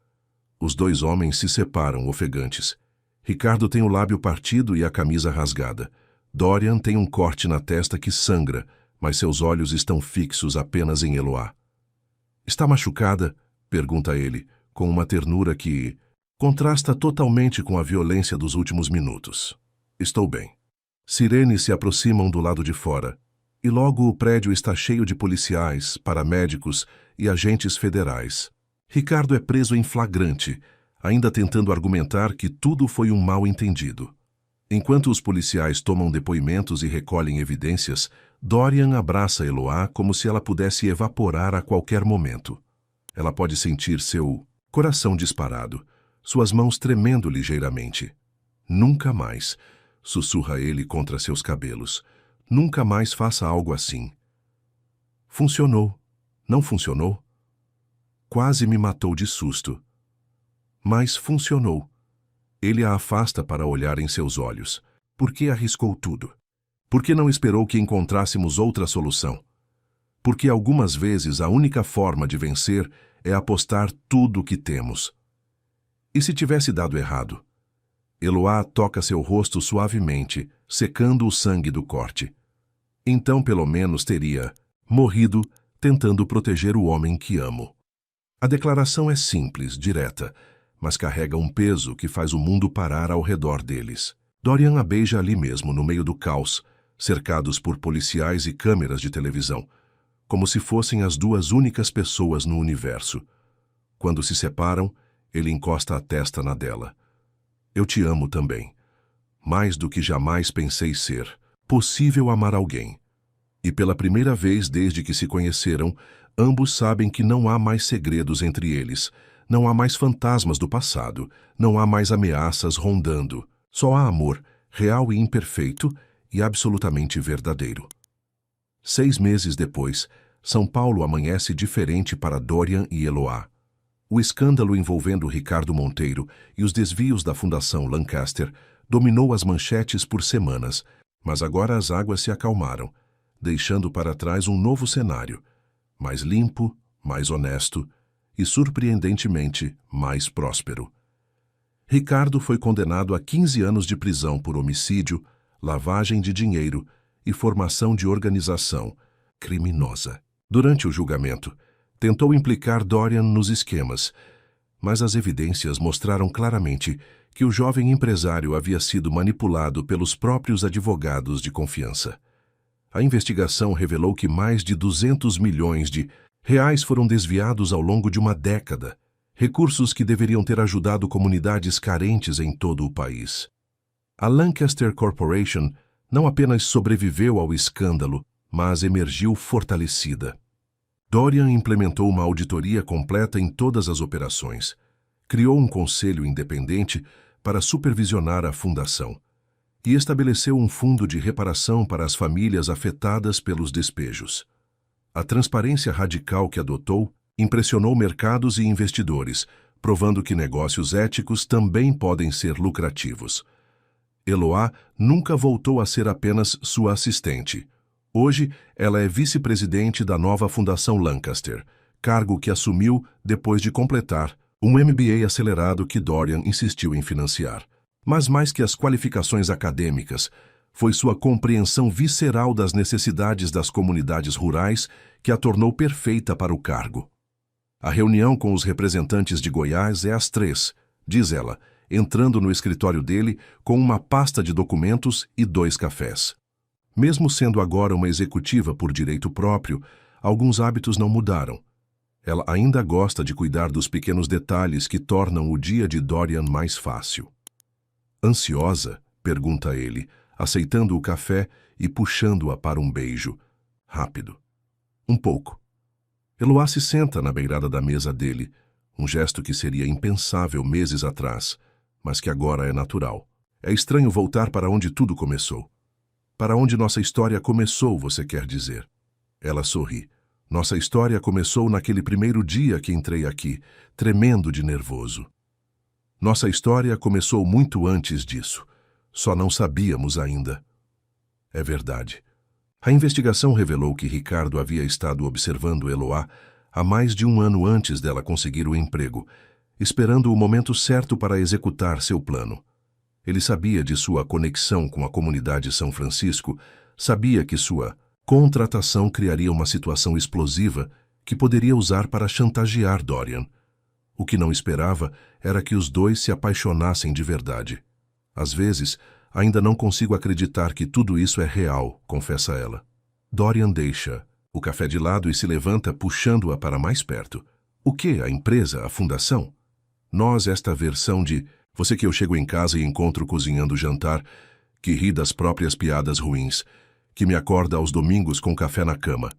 A: Os dois homens se separam, ofegantes. Ricardo tem o lábio partido e a camisa rasgada. Dorian tem um corte na testa que sangra, mas seus olhos estão fixos apenas em Eloá. Está machucada? Pergunta ele, com uma ternura que contrasta totalmente com a violência dos últimos minutos. Estou bem. Sirenes se aproximam do lado de fora, e logo o prédio está cheio de policiais, paramédicos e agentes federais. Ricardo é preso em flagrante, ainda tentando argumentar que tudo foi um mal-entendido. Enquanto os policiais tomam depoimentos e recolhem evidências, Dorian abraça Eloá como se ela pudesse evaporar a qualquer momento. Ela pode sentir seu coração disparado, suas mãos tremendo ligeiramente. Nunca mais, sussurra ele contra seus cabelos. Nunca mais faça algo assim. Funcionou. Não funcionou? Quase me matou de susto. Mas funcionou. Ele a afasta para olhar em seus olhos. Por que arriscou tudo? Por que não esperou que encontrássemos outra solução? Porque algumas vezes a única forma de vencer é apostar tudo o que temos. E se tivesse dado errado? Eloá toca seu rosto suavemente, secando o sangue do corte. Então pelo menos teria morrido tentando proteger o homem que amo. A declaração é simples, direta, mas carrega um peso que faz o mundo parar ao redor deles. Dorian a beija ali mesmo, no meio do caos, cercados por policiais e câmeras de televisão, como se fossem as duas únicas pessoas no universo. Quando se separam, ele encosta a testa na dela. Eu te amo também. Mais do que jamais pensei ser possível amar alguém. E pela primeira vez desde que se conheceram, ambos sabem que não há mais segredos entre eles, não há mais fantasmas do passado, não há mais ameaças rondando. Só há amor, real e imperfeito, e absolutamente verdadeiro. 6 meses depois, São Paulo amanhece diferente para Dorian e Eloá. O escândalo envolvendo Ricardo Monteiro e os desvios da Fundação Lancaster dominou as manchetes por semanas, mas agora as águas se acalmaram, deixando para trás um novo cenário, mais limpo, mais honesto e, surpreendentemente, mais próspero. Ricardo foi condenado a 15 anos de prisão por homicídio, lavagem de dinheiro e formação de organização criminosa. Durante o julgamento, tentou implicar Dorian nos esquemas, mas as evidências mostraram claramente que o jovem empresário havia sido manipulado pelos próprios advogados de confiança. A investigação revelou que mais de 200 milhões de reais foram desviados ao longo de uma década, recursos que deveriam ter ajudado comunidades carentes em todo o país. A Lancaster Corporation não apenas sobreviveu ao escândalo, mas emergiu fortalecida. Dorian implementou uma auditoria completa em todas as operações, criou um conselho independente para supervisionar a fundação e estabeleceu um fundo de reparação para as famílias afetadas pelos despejos. A transparência radical que adotou impressionou mercados e investidores, provando que negócios éticos também podem ser lucrativos. Eloá nunca voltou a ser apenas sua assistente. Hoje, ela é vice-presidente da nova Fundação Lancaster, cargo que assumiu depois de completar um MBA acelerado que Dorian insistiu em financiar. Mas mais que as qualificações acadêmicas, foi sua compreensão visceral das necessidades das comunidades rurais que a tornou perfeita para o cargo. A reunião com os representantes de Goiás é às 3, diz ela, entrando no escritório dele com uma pasta de documentos e 2 cafés. Mesmo sendo agora uma executiva por direito próprio, alguns hábitos não mudaram. Ela ainda gosta de cuidar dos pequenos detalhes que tornam o dia de Dorian mais fácil. Ansiosa? Pergunta ele, aceitando o café e puxando-a para um beijo. Rápido. Um pouco. Eloá se senta na beirada da mesa dele, um gesto que seria impensável meses atrás, mas que agora é natural. É estranho voltar para onde tudo começou. Para onde nossa história começou, você quer dizer? Ela sorri. Nossa história começou naquele primeiro dia que entrei aqui, tremendo de nervoso. Nossa história começou muito antes disso. Só não sabíamos ainda. É verdade. A investigação revelou que Ricardo havia estado observando Eloá há mais de um ano antes dela conseguir o emprego, esperando o momento certo para executar seu plano. Ele sabia de sua conexão com a comunidade São Francisco, sabia que sua contratação criaria uma situação explosiva que poderia usar para chantagear Dorian. O que não esperava era que os dois se apaixonassem de verdade. Às vezes, ainda não consigo acreditar que tudo isso é real, confessa ela. Dorian deixa o café de lado e se levanta puxando-a para mais perto. O que? A empresa? A fundação? Nós, esta versão de você que eu chego em casa e encontro cozinhando jantar, que ri das próprias piadas ruins, que me acorda aos domingos com café na cama.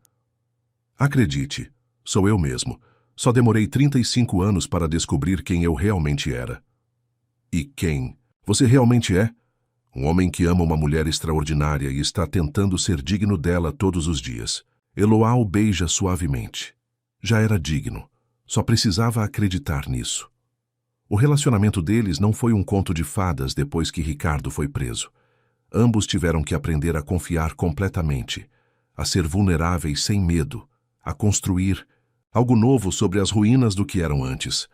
A: Acredite, sou eu mesmo. Só demorei 35 anos para descobrir quem eu realmente era. E quem você realmente é? Um homem que ama uma mulher extraordinária e está tentando ser digno dela todos os dias. Eloá o beija suavemente. Já era digno. Só precisava acreditar nisso. O relacionamento deles não foi um conto de fadas depois que Ricardo foi preso. Ambos tiveram que aprender a confiar completamente, a ser vulneráveis sem medo, a construir algo novo sobre as ruínas do que eram antes.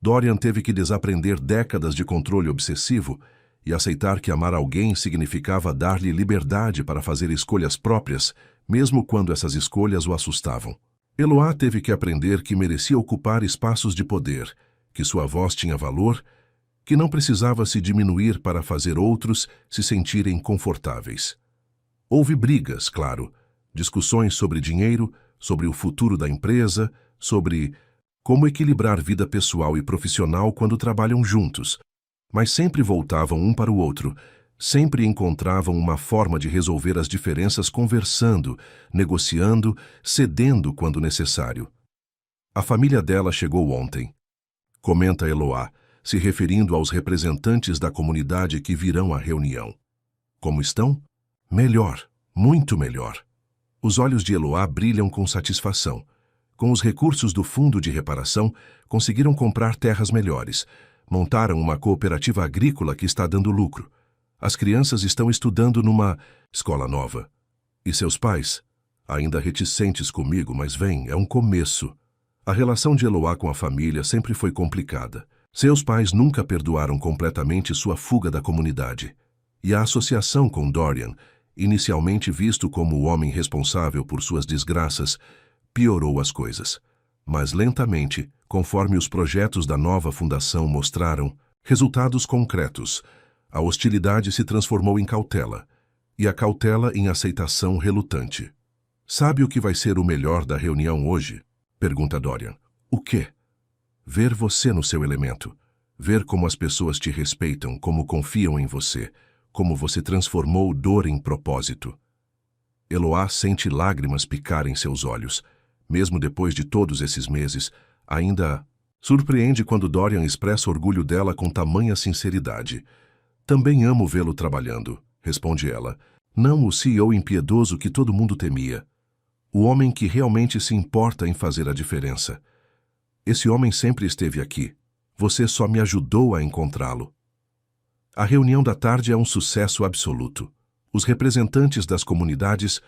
A: Dorian teve que desaprender décadas de controle obsessivo e aceitar que amar alguém significava dar-lhe liberdade para fazer escolhas próprias, mesmo quando essas escolhas o assustavam. Eloá teve que aprender que merecia ocupar espaços de poder, que sua voz tinha valor, que não precisava se diminuir para fazer outros se sentirem confortáveis. Houve brigas, claro, discussões sobre dinheiro, sobre o futuro da empresa, sobre como equilibrar vida pessoal e profissional quando trabalham juntos, mas sempre voltavam um para o outro, sempre encontravam uma forma de resolver as diferenças conversando, negociando, cedendo quando necessário. A família dela chegou ontem, comenta Eloá, se referindo aos representantes da comunidade que virão à reunião. Como estão? Melhor, muito melhor. Os olhos de Eloá brilham com satisfação. Com os recursos do Fundo de Reparação, conseguiram comprar terras melhores. Montaram uma cooperativa agrícola que está dando lucro. As crianças estão estudando numa escola nova. E seus pais? Ainda reticentes comigo, mas vem, é um começo. A relação de Eloá com a família sempre foi complicada. Seus pais nunca perdoaram completamente sua fuga da comunidade. E a associação com Dorian, inicialmente visto como o homem responsável por suas desgraças, piorou as coisas. Mas lentamente, conforme os projetos da nova fundação mostraram resultados concretos, a hostilidade se transformou em cautela, e a cautela em aceitação relutante. Sabe o que vai ser o melhor da reunião hoje? Pergunta Dorian. O quê? Ver você no seu elemento. Ver como as pessoas te respeitam, como confiam em você, como você transformou dor em propósito. Eloá sente lágrimas picar em seus olhos. Mesmo depois de todos esses meses, ainda surpreende quando Dorian expressa orgulho dela com tamanha sinceridade. Também amo vê-lo trabalhando, responde ela. Não o CEO impiedoso que todo mundo temia. O homem que realmente se importa em fazer a diferença. Esse homem sempre esteve aqui. Você só me ajudou a encontrá-lo. A reunião da tarde é um sucesso absoluto. Os representantes das comunidades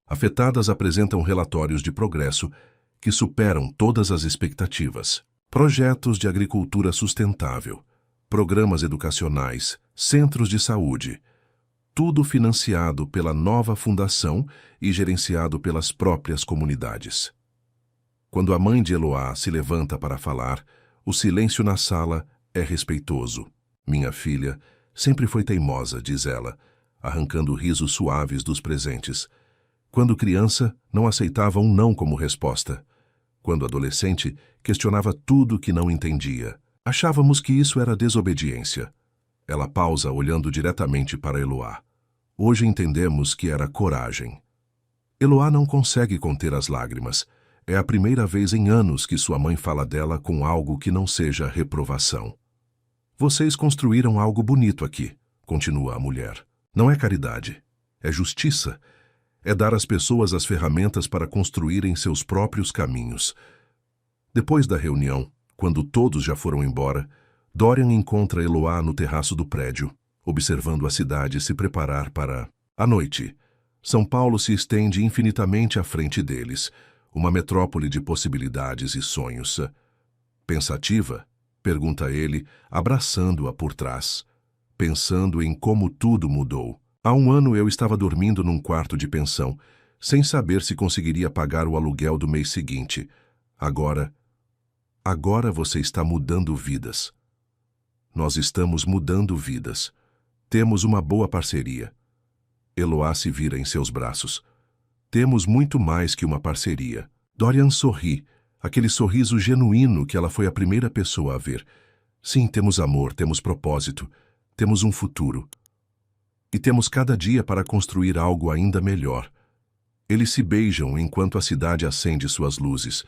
A: afetadas apresentam relatórios de progresso que superam todas as expectativas. Projetos de agricultura sustentável, programas educacionais, centros de saúde, tudo financiado pela nova fundação e gerenciado pelas próprias comunidades. Quando a mãe de Eloá se levanta para falar, o silêncio na sala é respeitoso. Minha filha sempre foi teimosa, diz ela, arrancando risos suaves dos presentes. Quando criança, não aceitava um não como resposta. Quando adolescente, questionava tudo que não entendia. Achávamos que isso era desobediência. Ela pausa, olhando diretamente para Eloá. Hoje entendemos que era coragem. Eloá não consegue conter as lágrimas. É a primeira vez em anos que sua mãe fala dela com algo que não seja reprovação. Vocês construíram algo bonito aqui, continua a mulher. Não é caridade, é justiça. É dar às pessoas as ferramentas para construírem seus próprios caminhos. Depois da reunião, quando todos já foram embora, Dorian encontra Eloá no terraço do prédio, observando a cidade se preparar para a noite. São Paulo se estende infinitamente à frente deles, uma metrópole de possibilidades e sonhos. Pensativa? Pergunta ele, abraçando-a por trás, pensando em como tudo mudou. Há um ano eu estava dormindo num quarto de pensão, sem saber se conseguiria pagar o aluguel do mês seguinte. Agora você está mudando vidas. Nós estamos mudando vidas. Temos uma boa parceria. Eloá se vira em seus braços. Temos muito mais que uma parceria. Dorian sorri, aquele sorriso genuíno que ela foi a primeira pessoa a ver. Sim, temos amor, temos propósito, temos um futuro. E temos cada dia para construir algo ainda melhor. Eles se beijam enquanto a cidade acende suas luzes.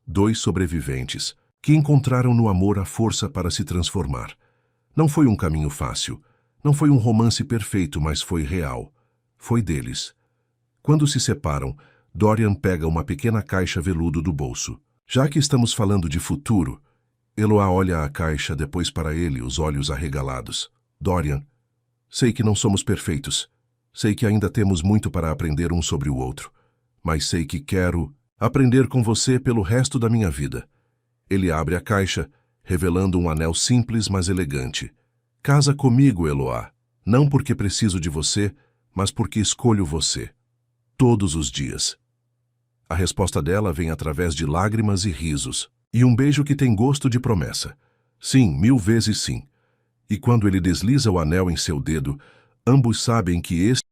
A: Dois sobreviventes, que encontraram no amor a força para se transformar. Não foi um caminho fácil. Não foi um romance perfeito, mas foi real. Foi deles. Quando se separam, Dorian pega uma pequena caixa veludo do bolso. Já que estamos falando de futuro, Eloá olha a caixa, depois para ele, os olhos arregalados. Dorian, sei que não somos perfeitos. Sei que ainda temos muito para aprender um sobre o outro. Mas sei que quero aprender com você pelo resto da minha vida. Ele abre a caixa, revelando um anel simples, mas elegante. Casa comigo, Eloá. Não porque preciso de você, mas porque escolho você. Todos os dias. A resposta dela vem através de lágrimas e risos, e um beijo que tem gosto de promessa. Sim, 1000 vezes sim. E quando ele desliza o anel em seu dedo, ambos sabem que este